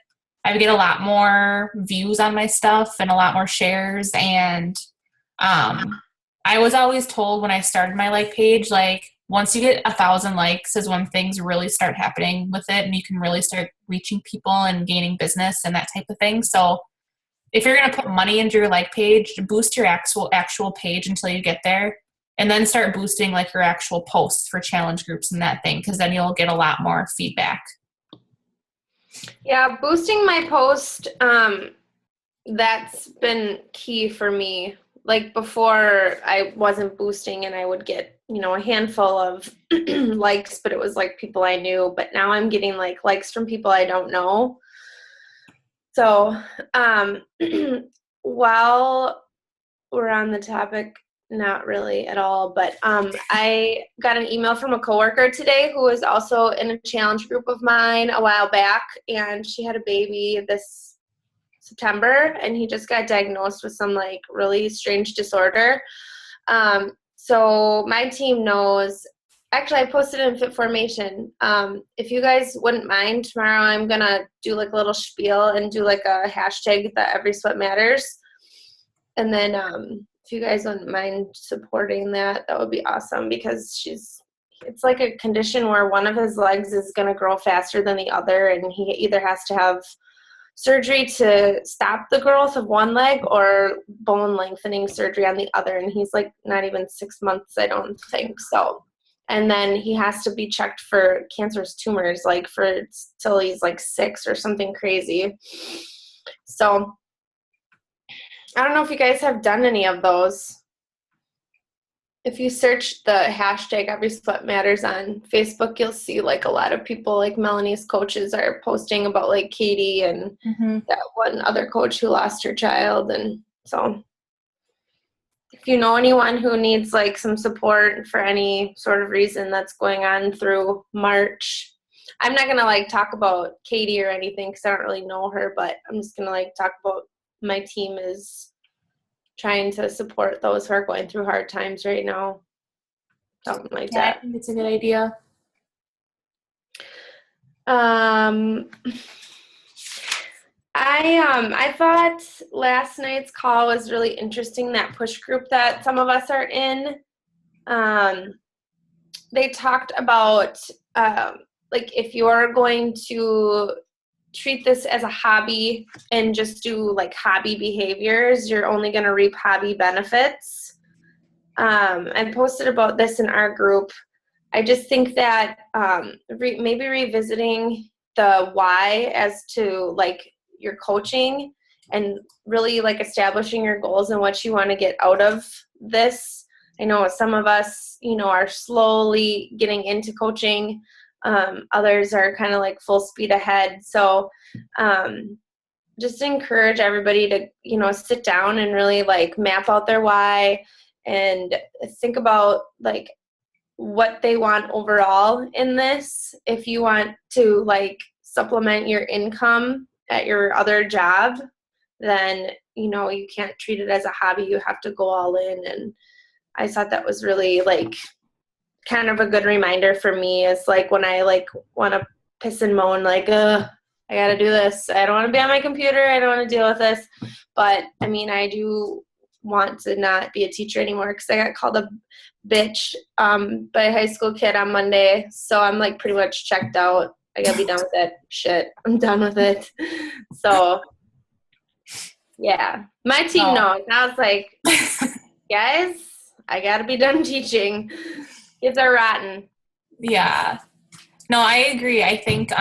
I get a lot more views on my stuff and a lot more shares. And I was always told when I started my like page, like once you get 1,000 likes is when things really start happening with it, and you can really start reaching people and gaining business and that type of thing. So if you're going to put money into your like page, boost your actual page until you get there, and then start boosting like your actual posts for challenge groups and that thing, because then you'll get a lot more feedback. Yeah, boosting my post, that's been key for me. Like before I wasn't boosting and I would get, a handful of likes, but it was like people I knew, but now I'm getting like likes from people I don't know. So, while we're on the topic, not really at all, but I got an email from a coworker today who was also in a challenge group of mine a while back, and she had a baby this September, and he just got diagnosed with some like really strange disorder. So my team knows. Actually, I posted it in Fit Formation. If you guys wouldn't mind, tomorrow I'm gonna do like a little spiel and do like a hashtag that every sweat matters, and then if you guys wouldn't mind supporting that, that would be awesome, because it's like a condition where one of his legs is going to grow faster than the other, and he either has to have surgery to stop the growth of one leg or bone lengthening surgery on the other, and he's like not even 6 months, I don't think so. And then he has to be checked for cancerous tumors like for till he's like 6 or something crazy. So I don't know if you guys have done any of those. If you search the hashtag Every Sweat Matters on Facebook, you'll see like a lot of people, like Melanie's coaches, are posting about like Katie and that one other coach who lost her child. And so if you know anyone who needs like some support for any sort of reason that's going on through March, I'm not going to like talk about Katie or anything because I don't really know her, but I'm just going to like talk about my team is trying to support those who are going through hard times right now. Something like that. I think it's a good idea. I thought last night's call was really interesting, that push group that some of us are in. They talked about like if you're going to treat this as a hobby and just do like hobby behaviors, you're only going to reap hobby benefits. I posted about this in our group. I just think that maybe revisiting the why as to like your coaching and really like establishing your goals and what you want to get out of this. I know some of us, are slowly getting into coaching. Others are kind of like full speed ahead. So just encourage everybody to, sit down and really like map out their why and think about like what they want overall in this. If you want to like supplement your income at your other job, then, you can't treat it as a hobby. You have to go all in. And I thought that was really like kind of a good reminder for me, is like when I like want to piss and moan, like, I got to do this. I don't want to be on my computer. I don't want to deal with this. But I mean, I do want to not be a teacher anymore because I got called a bitch by a high school kid on Monday. So I'm like pretty much checked out. I got to be done with it. Shit, I'm done with it. So yeah, my team knows. I was like, guys, I got to be done teaching. Kids are rotten. Yeah. No, I agree. I think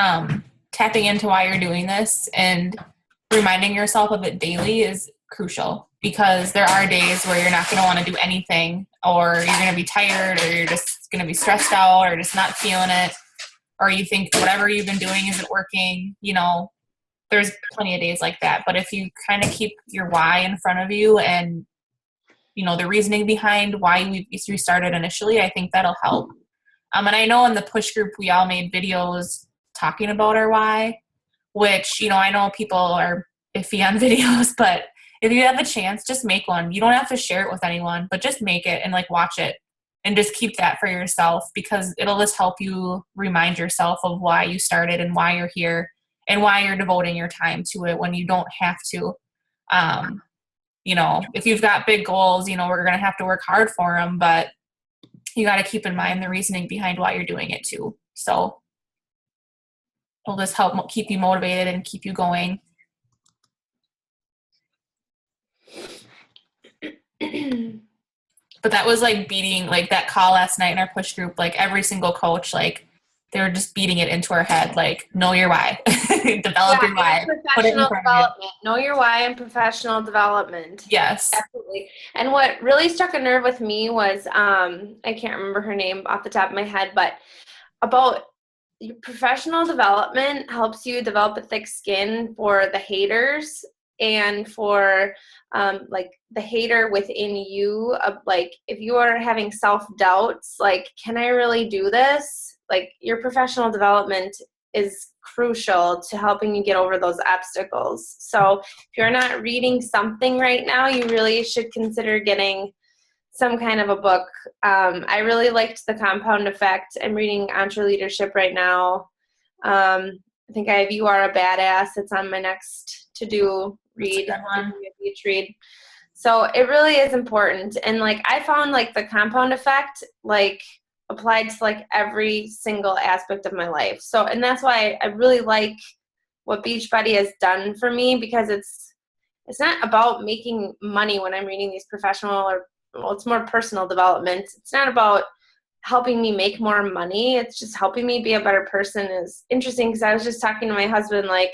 tapping into why you're doing this and reminding yourself of it daily is crucial, because there are days where you're not going to want to do anything, or you're going to be tired, or you're just going to be stressed out, or just not feeling it, or you think whatever you've been doing isn't working, there's plenty of days like that. But if you kind of keep your why in front of you and, you know, the reasoning behind why we started initially, I think that'll help. And I know in the push group, we all made videos talking about our why, which, you know, I know people are iffy on videos, but if you have a chance, just make one. You don't have to share it with anyone, but just make it and like watch it and just keep that for yourself, because it'll just help you remind yourself of why you started and why you're here and why you're devoting your time to it when you don't have to. You know, if you've got big goals, you know, we're going to have to work hard for them, but you got to keep in mind the reasoning behind why you're doing it too. So it'll just help keep you motivated and keep you going. But that was like beating, like that call last night in our push group, like every single coach, like they were just beating it into our head, like know your why, develop your why. Professional development. Know your why and professional development. Yes. Absolutely. And what really struck a nerve with me was, I can't remember her name off the top of my head, but about professional development helps you develop a thick skin for the haters and for like the hater within you, of like if you are having self-doubts, like can I really do this? Like your professional development is crucial to helping you get over those obstacles. So if you're not reading something right now, you really should consider getting some kind of a book. I really liked The Compound Effect. I'm reading EntreLeadership right now. I think I have You Are a Badass. It's on my next to-do read, beach read. So it really is important. And like I found like the compound effect like applied to like every single aspect of my life. So, and that's why I really like what Beachbody has done for me, because it's not about making money when I'm reading these professional or, well, it's more personal development. It's not about helping me make more money. It's just helping me be a better person. Is interesting because I was just talking to my husband, like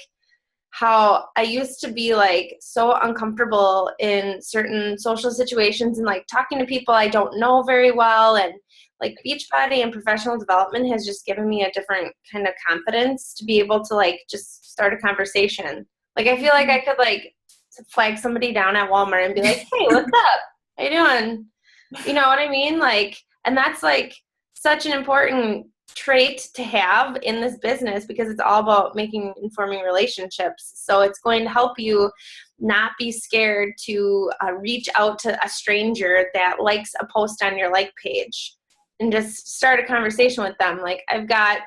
how I used to be like so uncomfortable in certain social situations and like talking to people I don't know very well, and like Beachbody and professional development has just given me a different kind of confidence to be able to like just start a conversation. Like I feel like I could like flag somebody down at Walmart and be like, hey, what's up? How you doing? You know what I mean? Like, and that's like such an important trait to have in this business, because it's all about making informing relationships. So it's going to help you not be scared to reach out to a stranger that likes a post on your like page and just start a conversation with them. Like I've got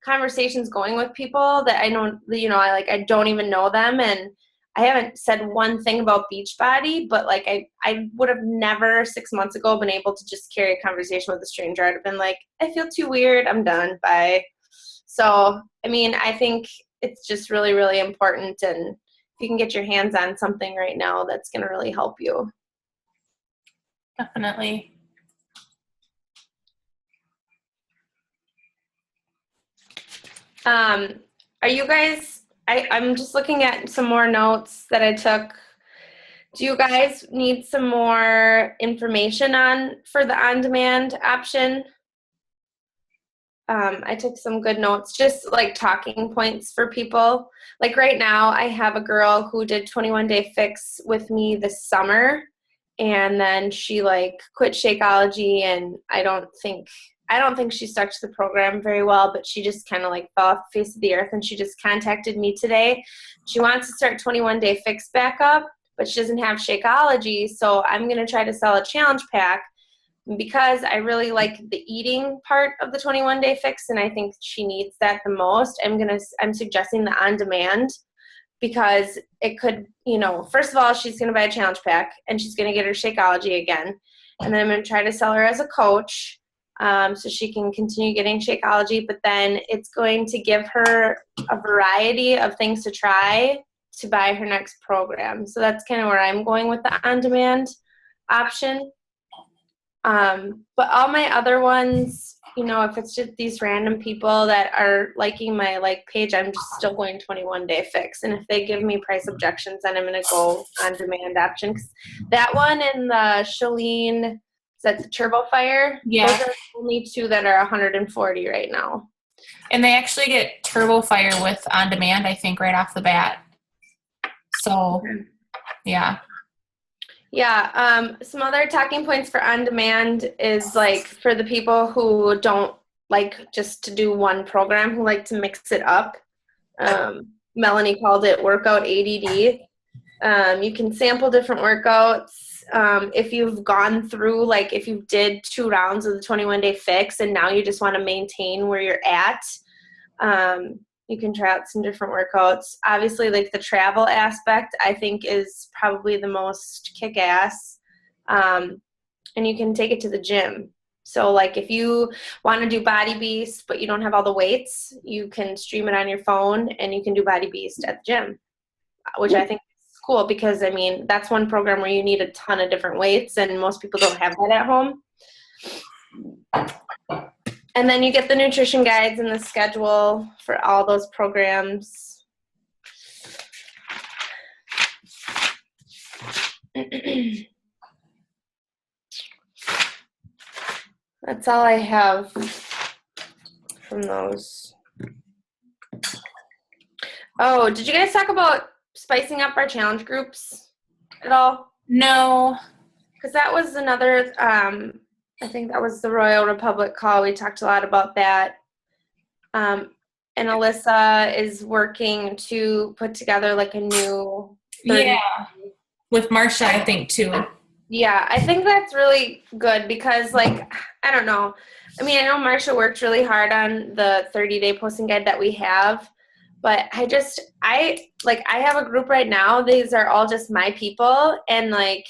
conversations going with people that I don't, you know, I don't even know them, and I haven't said one thing about Beachbody, but like I would have never 6 months ago been able to just carry a conversation with a stranger. I'd have been like, I feel too weird. I'm done. Bye. So, I mean, I think it's just really, really important. And if you can get your hands on something right now, that's going to really help you. Definitely. Are you guys, I'm just looking at some more notes that I took. Do you guys need some more information for the on-demand option? I took some good notes, just like talking points for people. Like right now, I have a girl who did 21 Day Fix with me this summer, and then she like quit Shakeology, and I don't think she stuck to the program very well, but she just kind of like fell off the face of the earth, and she just contacted me today. She wants to start 21 Day Fix back up, but she doesn't have Shakeology, so I'm going to try to sell a challenge pack because I really like the eating part of the 21 Day Fix, and I think she needs that the most. I'm suggesting the on-demand, because it could, you know, first of all, she's going to buy a challenge pack, and she's going to get her Shakeology again, and then I'm going to try to sell her as a coach, so she can continue getting Shakeology, but then it's going to give her a variety of things to try to buy her next program. So that's kind of where I'm going with the on-demand option. But all my other ones, you know, if it's just these random people that are liking my like page, I'm just still going 21 Day Fix. And if they give me price objections, then I'm going to go on-demand option. 'Cause that one and the Chalene, is that the Turbo Fire? Yeah. Those are the only two that are 140 right now. And they actually get Turbo Fire with On Demand, I think, right off the bat. So, yeah. Yeah. Some other talking points for on demand is like for the people who don't like just to do one program, who like to mix it up. Melanie called it workout ADD. You can sample different workouts. If you've gone through, like if you did 2 rounds of the 21-day fix and now you just want to maintain where you're at, you can try out some different workouts. Obviously, like the travel aspect, I think is probably the most kick-ass. And you can take it to the gym. So like if you want to do Body Beast, but you don't have all the weights, you can stream it on your phone and you can do Body Beast at the gym, which I think is cool because, I mean, that's one program where you need a ton of different weights and most people don't have that at home. And then you get the nutrition guides and the schedule for all those programs. That's all I have from those. Oh, did you guys talk about spicing up our challenge groups at all? No. Because that was another, I think that was the Royal Republic call. We talked a lot about that. And Alyssa is working to put together like a new 30. Yeah. With Marsha, I think, too. Yeah, I think that's really good because, like, I don't know. I mean, I know Marsha worked really hard on the 30-day posting guide that we have, but I have a group right now. These are all just my people, and, like,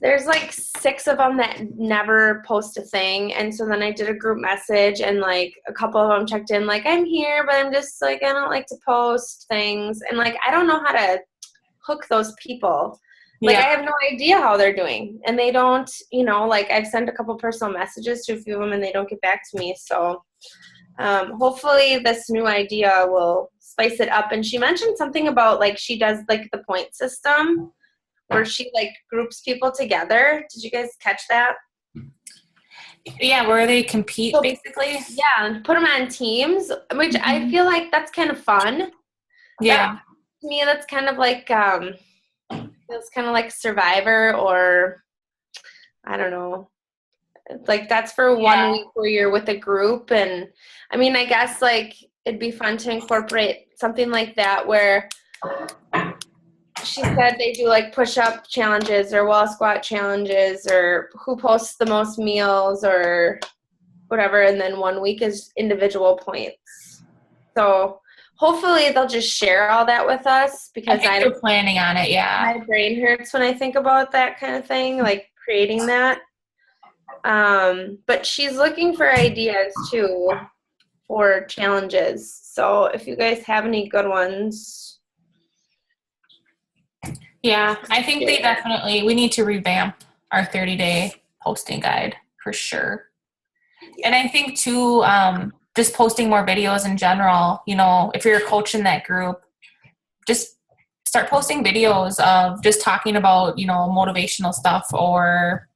there's, like, 6 of them that never post a thing, and so then I did a group message, and, like, a couple of them checked in, like, I'm here, but I'm just, like, I don't like to post things, and, like, I don't know how to hook those people. Like, I have no idea how they're doing. And they don't, like, I've sent a couple personal messages to a few of them and they don't get back to me. So hopefully this new idea will spice it up. And she mentioned something about, like, she does, like, the point system where she, like, groups people together. Did you guys catch that? Yeah, where they compete, basically. Yeah, and put them on teams, which I feel like that's kind of fun. Yeah. To me, that's kind of like feels kind of like Survivor, or I don't know. Like that's for 1 week where you're with a group, and I mean, I guess like it'd be fun to incorporate something like that where she said they do like push-up challenges or wall squat challenges or who posts the most meals or whatever, and then 1 week is individual points. So hopefully they'll just share all that with us because I think they're planning on it, yeah. My brain hurts when I think about that kind of thing, like creating that. But she's looking for ideas too for challenges. So if you guys have any good ones. Yeah, I think we need to revamp our 30-day posting guide for sure. And I think too, just posting more videos in general, if you're a coach in that group, just start posting videos of just talking about, motivational stuff or,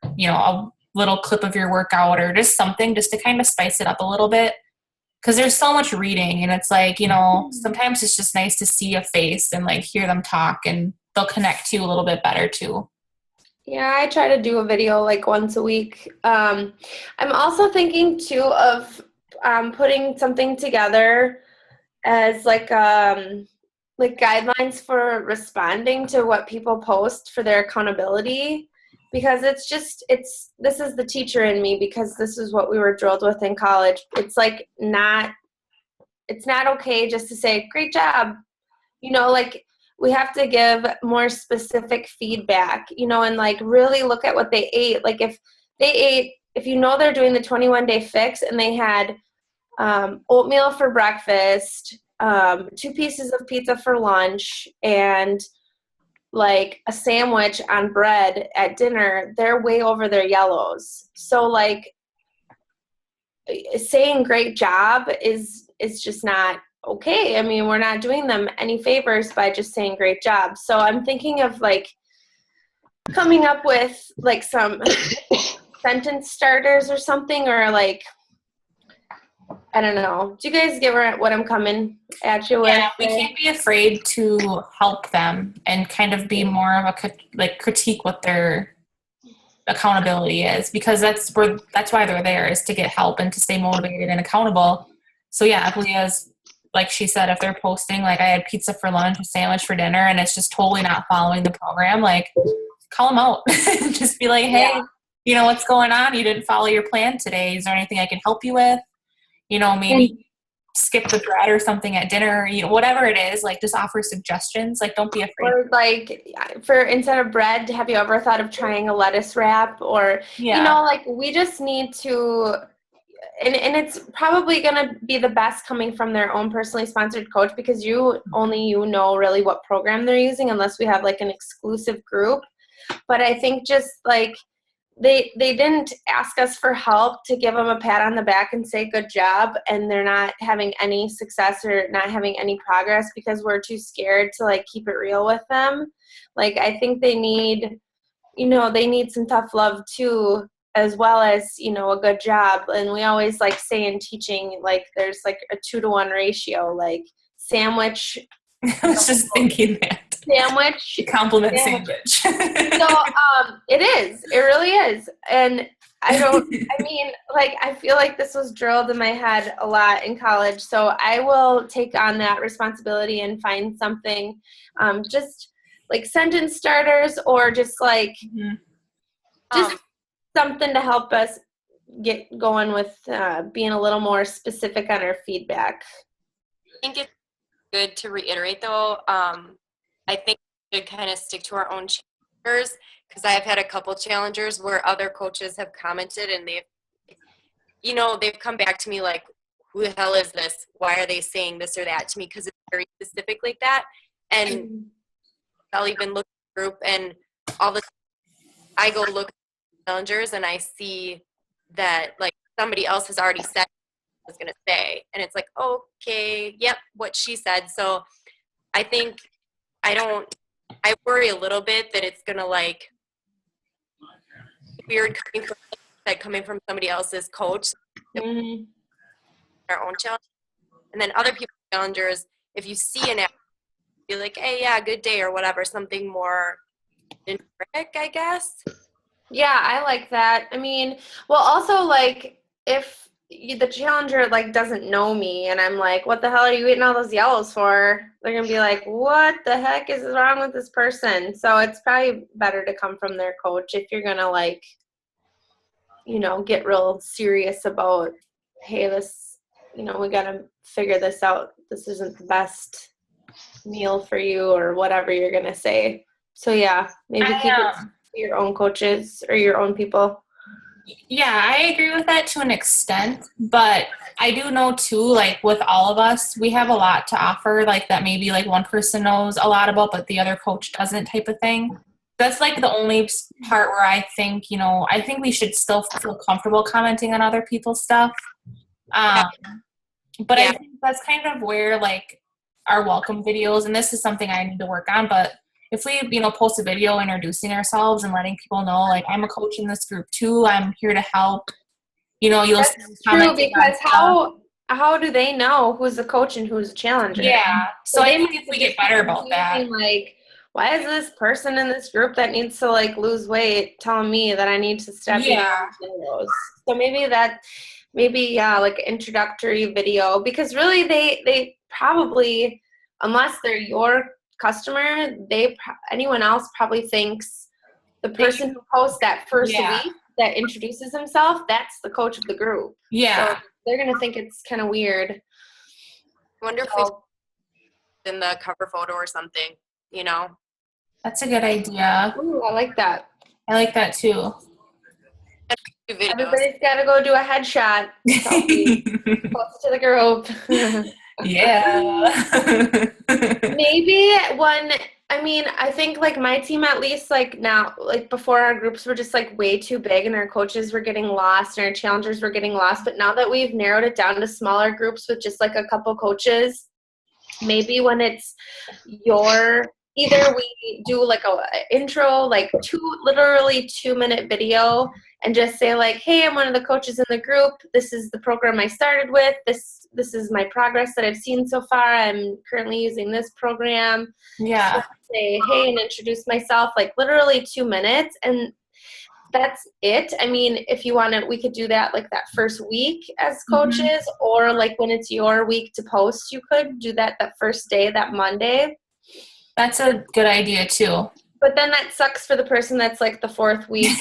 a little clip of your workout or just something just to kind of spice it up a little bit. Because there's so much reading and it's like, sometimes it's just nice to see a face and like hear them talk and they'll connect to you a little bit better too. Yeah, I try to do a video like once a week. I'm also thinking too of putting something together as like guidelines for responding to what people post for their accountability, because this is the teacher in me, because this is what we were drilled with in college. It's like it's not okay just to say great job, like we have to give more specific feedback, and like really look at what they ate. Like if they're doing the 21-day fix and they had oatmeal for breakfast, 2 pieces of pizza for lunch, and like a sandwich on bread at dinner, they're way over their yellows. So like saying great job is just not okay. I mean, we're not doing them any favors by just saying great job. So I'm thinking of like coming up with like some sentence starters or something, or like I don't know. Do you guys get what I'm coming at you with? Yeah, we can't be afraid to help them and kind of be more of a critique what their accountability is, because that's why they're there, is to get help and to stay motivated and accountable. So yeah, if Leah's, like she said, if they're posting like I had pizza for lunch, a sandwich for dinner, and it's just totally not following the program, like call them out. Just be like, hey, you know, what's going on? You didn't follow your plan today. Is there anything I can help you with? You know, maybe skip the bread or something at dinner, you know, whatever it is, like just offer suggestions. Like, don't be afraid. Or like for instead of bread, have you ever thought of trying a lettuce wrap? Or, you know, like we just need to, and it's probably going to be the best coming from their own personally sponsored coach, because only you know really what program they're using, unless we have like an exclusive group. But I think just like, they didn't ask us for help to give them a pat on the back and say good job, and they're not having any success or not having any progress because we're too scared to like keep it real with them. Like I think they need some tough love too, as well as, you know, a good job. And we always like say in teaching, like there's like a 2-to-1 ratio, like sandwich. I was just thinking that. Sandwich. Compliment sandwich. So it really is. And I mean, like, I feel like this was drilled in my head a lot in college. So I will take on that responsibility and find something, just like sentence starters, or just like, just something to help us get going with being a little more specific on our feedback. I think it's good to reiterate though. I think we should kind of stick to our own challengers, because I've had a couple challengers where other coaches have commented and they've come back to me like, who the hell is this? Why are they saying this or that to me? Because it's very specific like that. And I'll even look at the group, and all the time I go look at the challengers and I see that like somebody else has already said what I was going to say. And it's like, okay, yep, what she said. So I think I worry a little bit that it's going to like weird coming from somebody else's coach, their own challenge. And then other people's challengers, if you see an app, be like, hey, yeah, good day or whatever, something more generic, I guess. Yeah, I like that. I mean, well, also like if the challenger like doesn't know me and I'm like, what the hell are you eating all those yellows for? They're gonna be like, what the heck is wrong with this person? So it's probably better to come from their coach if you're gonna like, you know, get real serious about, hey, this, you know, we gotta figure this out. This isn't the best meal for you or whatever you're gonna say. So yeah, maybe keep it to your own coaches or your own people. Yeah, I agree with that to an extent, but I do know too, like with all of us, we have a lot to offer, like that maybe like one person knows a lot about, but the other coach doesn't, type of thing. That's like the only part where I think, you know, I think we should still feel comfortable commenting on other people's stuff. But I think that's kind of where like our welcome videos, and this is something I need to work on, but if we, you know, post a video introducing ourselves and letting people know, like, I'm a coach in this group too, I'm here to help, you know, you'll see true, because how do they know who's the coach and who's the challenger? Yeah, so I think if we get better about that. Like, why is this person in this group that needs to like lose weight telling me that I need to step in those? So maybe like introductory video, because really they probably, unless they're your customer, anyone else probably thinks the person who posts that first week that introduces himself, that's the coach of the group. Yeah. So they're gonna think it's kind of weird. I wonder if we in the cover photo or something, you know? That's a good idea. Ooh, I like that. I like that too. Everybody's got to go do a headshot. Post to the group. Yeah. Maybe I think like my team, at least like now, like before our groups were just like way too big and our coaches were getting lost and our challengers were getting lost. But now that we've narrowed it down to smaller groups with just like a couple coaches, maybe when it's your either we do like a intro, like literally 2-minute video, and just say like, hey, I'm one of the coaches in the group. This is the program I started with. This is my progress that I've seen so far. I'm currently using this program. Yeah. Say, hey, and introduce myself, like literally 2 minutes. And that's it. I mean, if you want to, we could do that like that first week as coaches, or like when it's your week to post, you could do that first day, that Monday. That's a good idea too. But then that sucks for the person that's like the 4th week.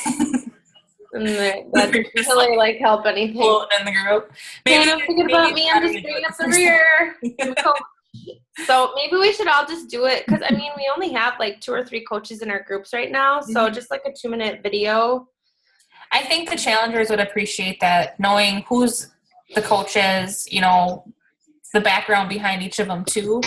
And that doesn't really like help anything. Floating in the group. Maybe don't forget about me. I'm just bringing up the rear. So maybe we should all just do it, because I mean, we only have like 2 or 3 coaches in our groups right now. So just like a 2-minute video. I think the challengers would appreciate that, knowing who's the coaches, you know, the background behind each of them too.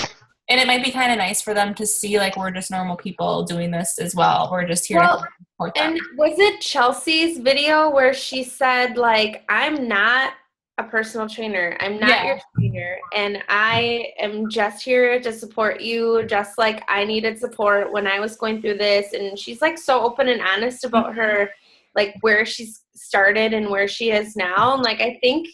And it might be kind of nice for them to see like we're just normal people doing this as well. We're just here to support them. And was it Chelsea's video where she said like, I'm not a personal trainer. I'm not your trainer. And I am just here to support you, just like I needed support when I was going through this. And she's like so open and honest about her, like where she's started and where she is now. And like, I think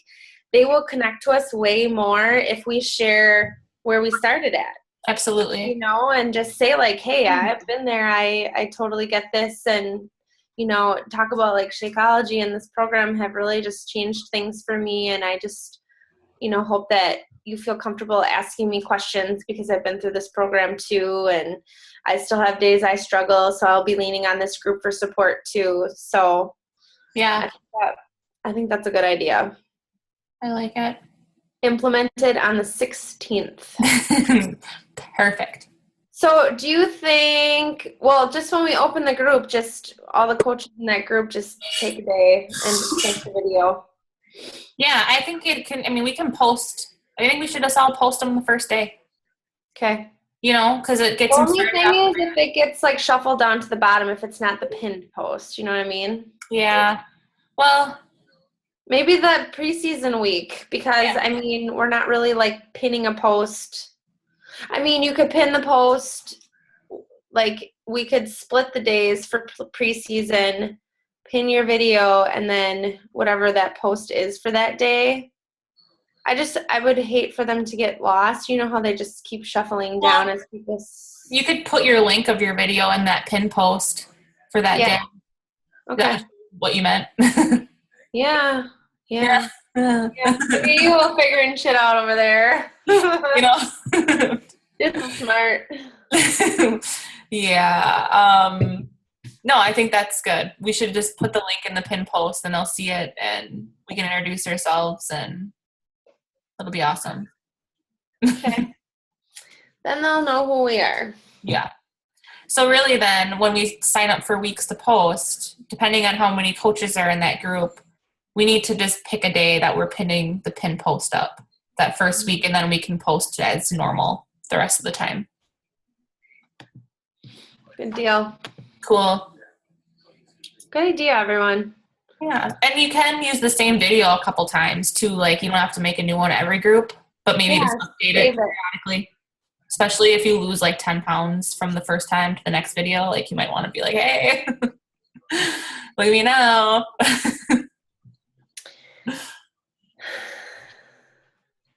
they will connect to us way more if we share where we started at. Absolutely. You know, and just say like, hey, I've been there. I totally get this. And, you know, talk about like Shakeology and this program have really just changed things for me. And I just, you know, hope that you feel comfortable asking me questions, because I've been through this program too. And I still have days I struggle. So I'll be leaning on this group for support too. So yeah, I think that's a good idea. I like it. Implemented on the 16th. Perfect. So do you think, well, just when we open the group, just all the coaches in that group, just take a day and just take the video? Yeah, I think it can, I mean, we can post, I think we should just all post them the first day. Okay. You know, because it gets The only thing is if it gets like shuffled down to the bottom, if it's not the pinned post, you know what I mean? Yeah. Well, maybe the preseason week, because I mean, we're not really like pinning a post. I mean, you could pin the post, like we could split the days for preseason, pin your video, and then whatever that post is for that day. I would hate for them to get lost. You know how they just keep shuffling down as people. You could put your link of your video in that pin post for that day. Okay. That's what you meant. Yeah. Maybe you will figuring shit out over there. You know? It's smart. Yeah. No, I think that's good. We should just put the link in the pin post and they'll see it and we can introduce ourselves and it'll be awesome. Okay. Then they'll know who we are. Yeah. So really then when we sign up for weeks to post, depending on how many coaches are in that group, we need to just pick a day that we're pinning the pin post up that first week, and then we can post as normal the rest of the time. Good deal. Cool. Good idea, everyone. Yeah. And you can use the same video a couple times too. Like you don't have to make a new one every group, but maybe just update it periodically. Especially if you lose like 10 pounds from the first time to the next video, like you might want to be like, hey, look at me now.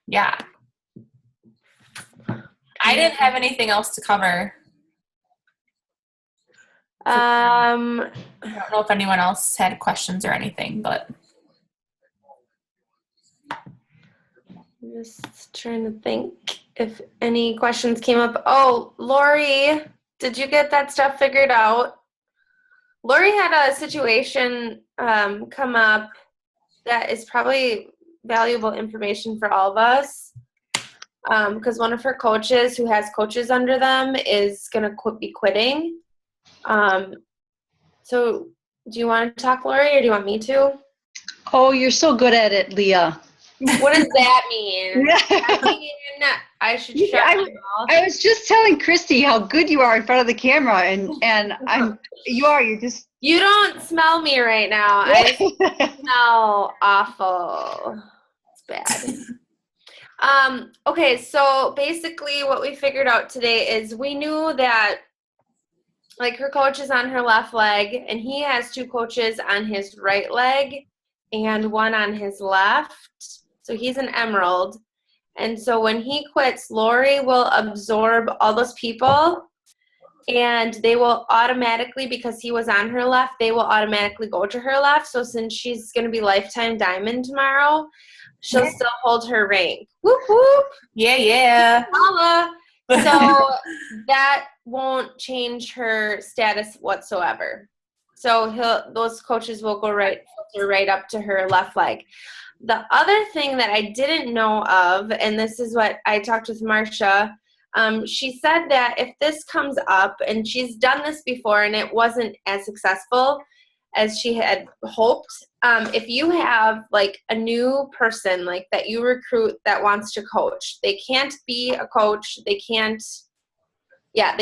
Yeah. I didn't have anything else to cover. I don't know if anyone else had questions or anything, but. I'm just trying to think if any questions came up. Oh, Lori, did you get that stuff figured out? Lori had a situation come up that is probably valuable information for all of us, because one of her coaches who has coaches under them is going to be quitting. So do you want to talk, Lori, or do you want me to? Oh, you're so good at it, Leah. What does that mean? I mean, I should shut my mouth. I was just telling Christy how good you are in front of the camera, and you're just. You don't smell me right now. I smell awful. It's bad. Okay, so basically what we figured out today is we knew that like her coach is on her left leg, and he has 2 coaches on his right leg and 1 on his left. So he's an emerald. And so when he quits, Lori will absorb all those people, and they will automatically, because he was on her left, they will automatically go to her left. So since she's going to be lifetime diamond tomorrow, she'll still hold her rank. Whoop, whoop. Yeah. Holla. So that won't change her status whatsoever. So those coaches will go right up to her left leg. The other thing that I didn't know of, and this is what I talked with Marcia, she said that if this comes up, and she's done this before and it wasn't as successful as she had hoped, if you have like a new person like that you recruit that wants to coach, they can't be a coach, they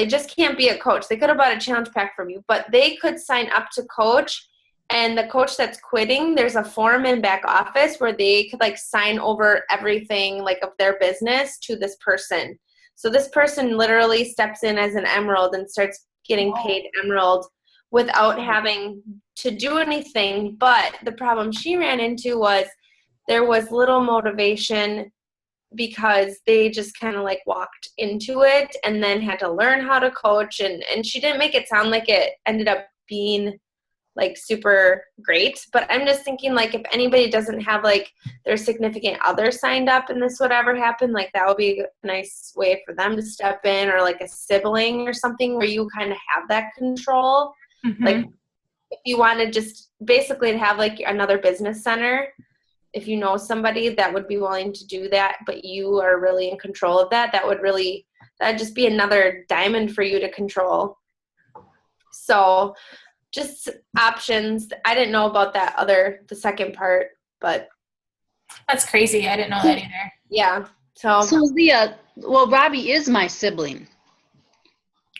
just can't be a coach. They could have bought a challenge pack from you, but they could sign up to coach. And the coach that's quitting, there's a form in back office where they could like sign over everything like of their business to this person. So this person literally steps in as an emerald and starts getting paid emerald without having to do anything. But the problem she ran into was there was little motivation because they just kind of like walked into it and then had to learn how to coach. And she didn't make it sound like it ended up being like super great, but I'm just thinking like if anybody doesn't have like their significant other signed up and this would ever happen, like that would be a nice way for them to step in, or like a sibling or something where you kind of have that control. Mm-hmm. Like if you want to just basically to have like another business center, if you know somebody that would be willing to do that, but you are really in control of that, that'd just be another diamond for you to control. So just options. I didn't know about the second part, but That's crazy. I didn't know that either. yeah. So Leah, well, Robbie is my sibling.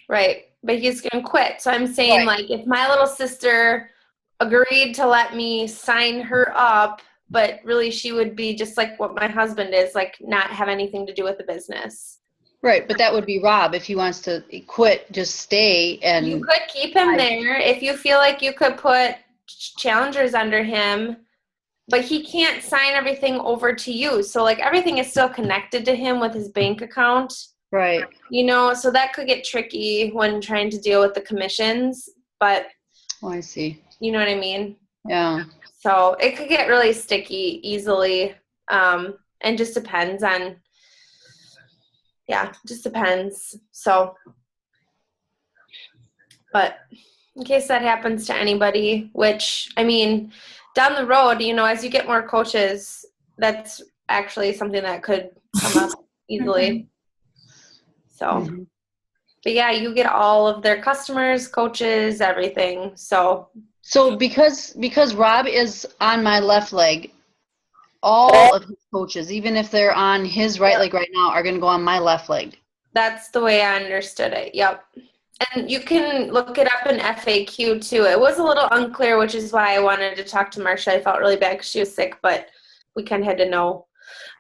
right, but he's gonna quit. So I'm saying like if my little sister agreed to let me sign her up, but really she would be just like what my husband is, like not have anything to do with the business. Right, but that would be Rob. If he wants to quit, just stay and You could keep him there if you feel like you could put challengers under him, but he can't sign everything over to you. So like everything is still connected to him with his bank account. Right. You know, so that could get tricky when trying to deal with the commissions, but Oh, I see. you know what I mean? Yeah. So it could get really sticky easily. And just depends on, just depends. So, but in case that happens to anybody, which, I mean, down the road, you know, as you get more coaches, that's actually something that could come up easily. So, but yeah, you get all of their customers, coaches, everything. So because Rob is on my left leg, all of his coaches, even if they're on his right leg right now, are going to go on my left leg. that's the way I understood it. Yep. And you can look it up in FAQ too. It was a little unclear, which is why I wanted to talk to Marcia. I felt really bad because she was sick, but we kind of had to know.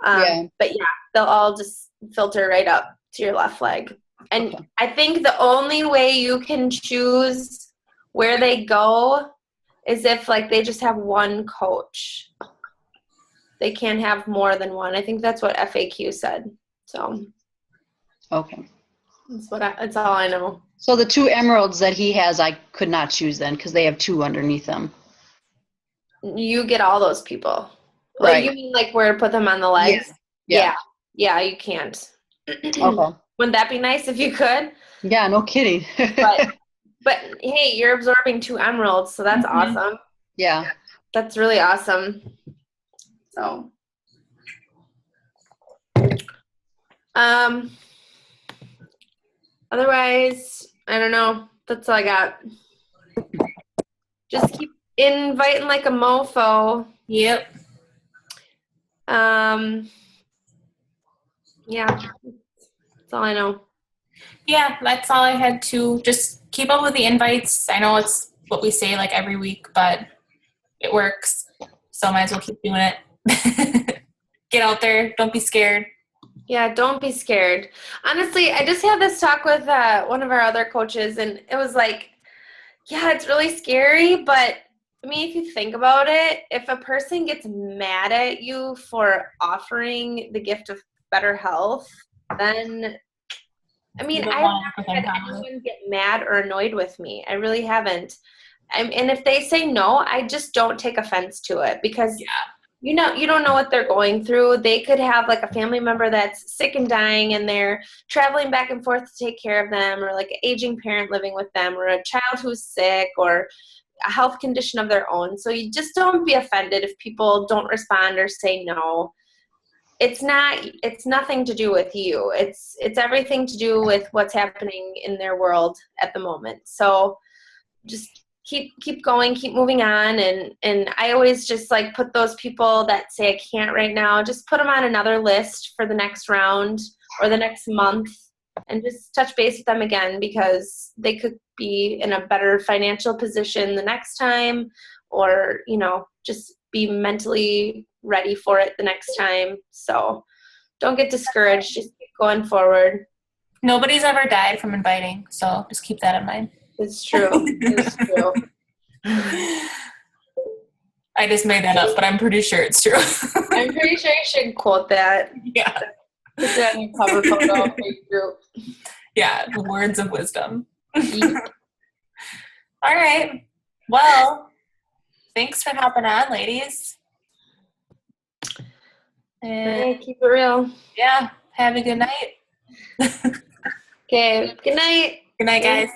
But yeah, they'll all just filter right up to your left leg. And I think the only way you can choose where they go is if like they just have one coach. They can't have more than one. I think that's what FAQ said. So Okay. that's all I know. So the 2 emeralds that he has, I could not choose then because they have 2 underneath them. You get all those people. Right. Like, you mean like where to put them on the legs? Yeah. Yeah, you can't. Okay. Wouldn't that be nice if you could? Yeah, no kidding. But hey, you're absorbing 2 emeralds, so that's awesome. Yeah. That's really awesome. So, otherwise, I don't know. That's all I got. Just keep inviting like a mofo. Yep. Yeah, that's all I know. Yeah, that's all I had to. Just keep up with the invites. I know it's what we say like every week, but it works. So might as well keep doing it. Get out there. Don't be scared. Yeah, don't be scared. Honestly, I just had this talk with one of our other coaches, and it was like, yeah, it's really scary, but I mean, if you think about it, if a person gets mad at you for offering the gift of better health, then, I mean, You don't I've want never to had become positive. anyone get mad or annoyed with me. I really haven't. And if they say no, I just don't take offense to it because you don't know what they're going through. They could have like a family member that's sick and dying and they're traveling back and forth to take care of them, or like an aging parent living with them, or a child who's sick, or a health condition of their own. So you just don't be offended if people don't respond or say no. It's nothing to do with you. It's everything to do with what's happening in their world at the moment. So just keep going, keep moving on. And I always just like put those people that say I can't right now, just put them on another list for the next round or the next month, and just touch base with them again, because they could be in a better financial position the next time, or, just be mentally ready for it the next time. So don't get discouraged. Just keep going forward. Nobody's ever died from inviting, so just keep that in mind. It's true. It's true. I just made that up, but I'm pretty sure it's true. I'm pretty sure you should quote that. Yeah. Put that on your cover photo of your group. Yeah, the words of wisdom. Yeah. All right. Well, thanks for hopping on, ladies. And Alright, keep it real. yeah, have a good night. Okay, good night. Good night, guys.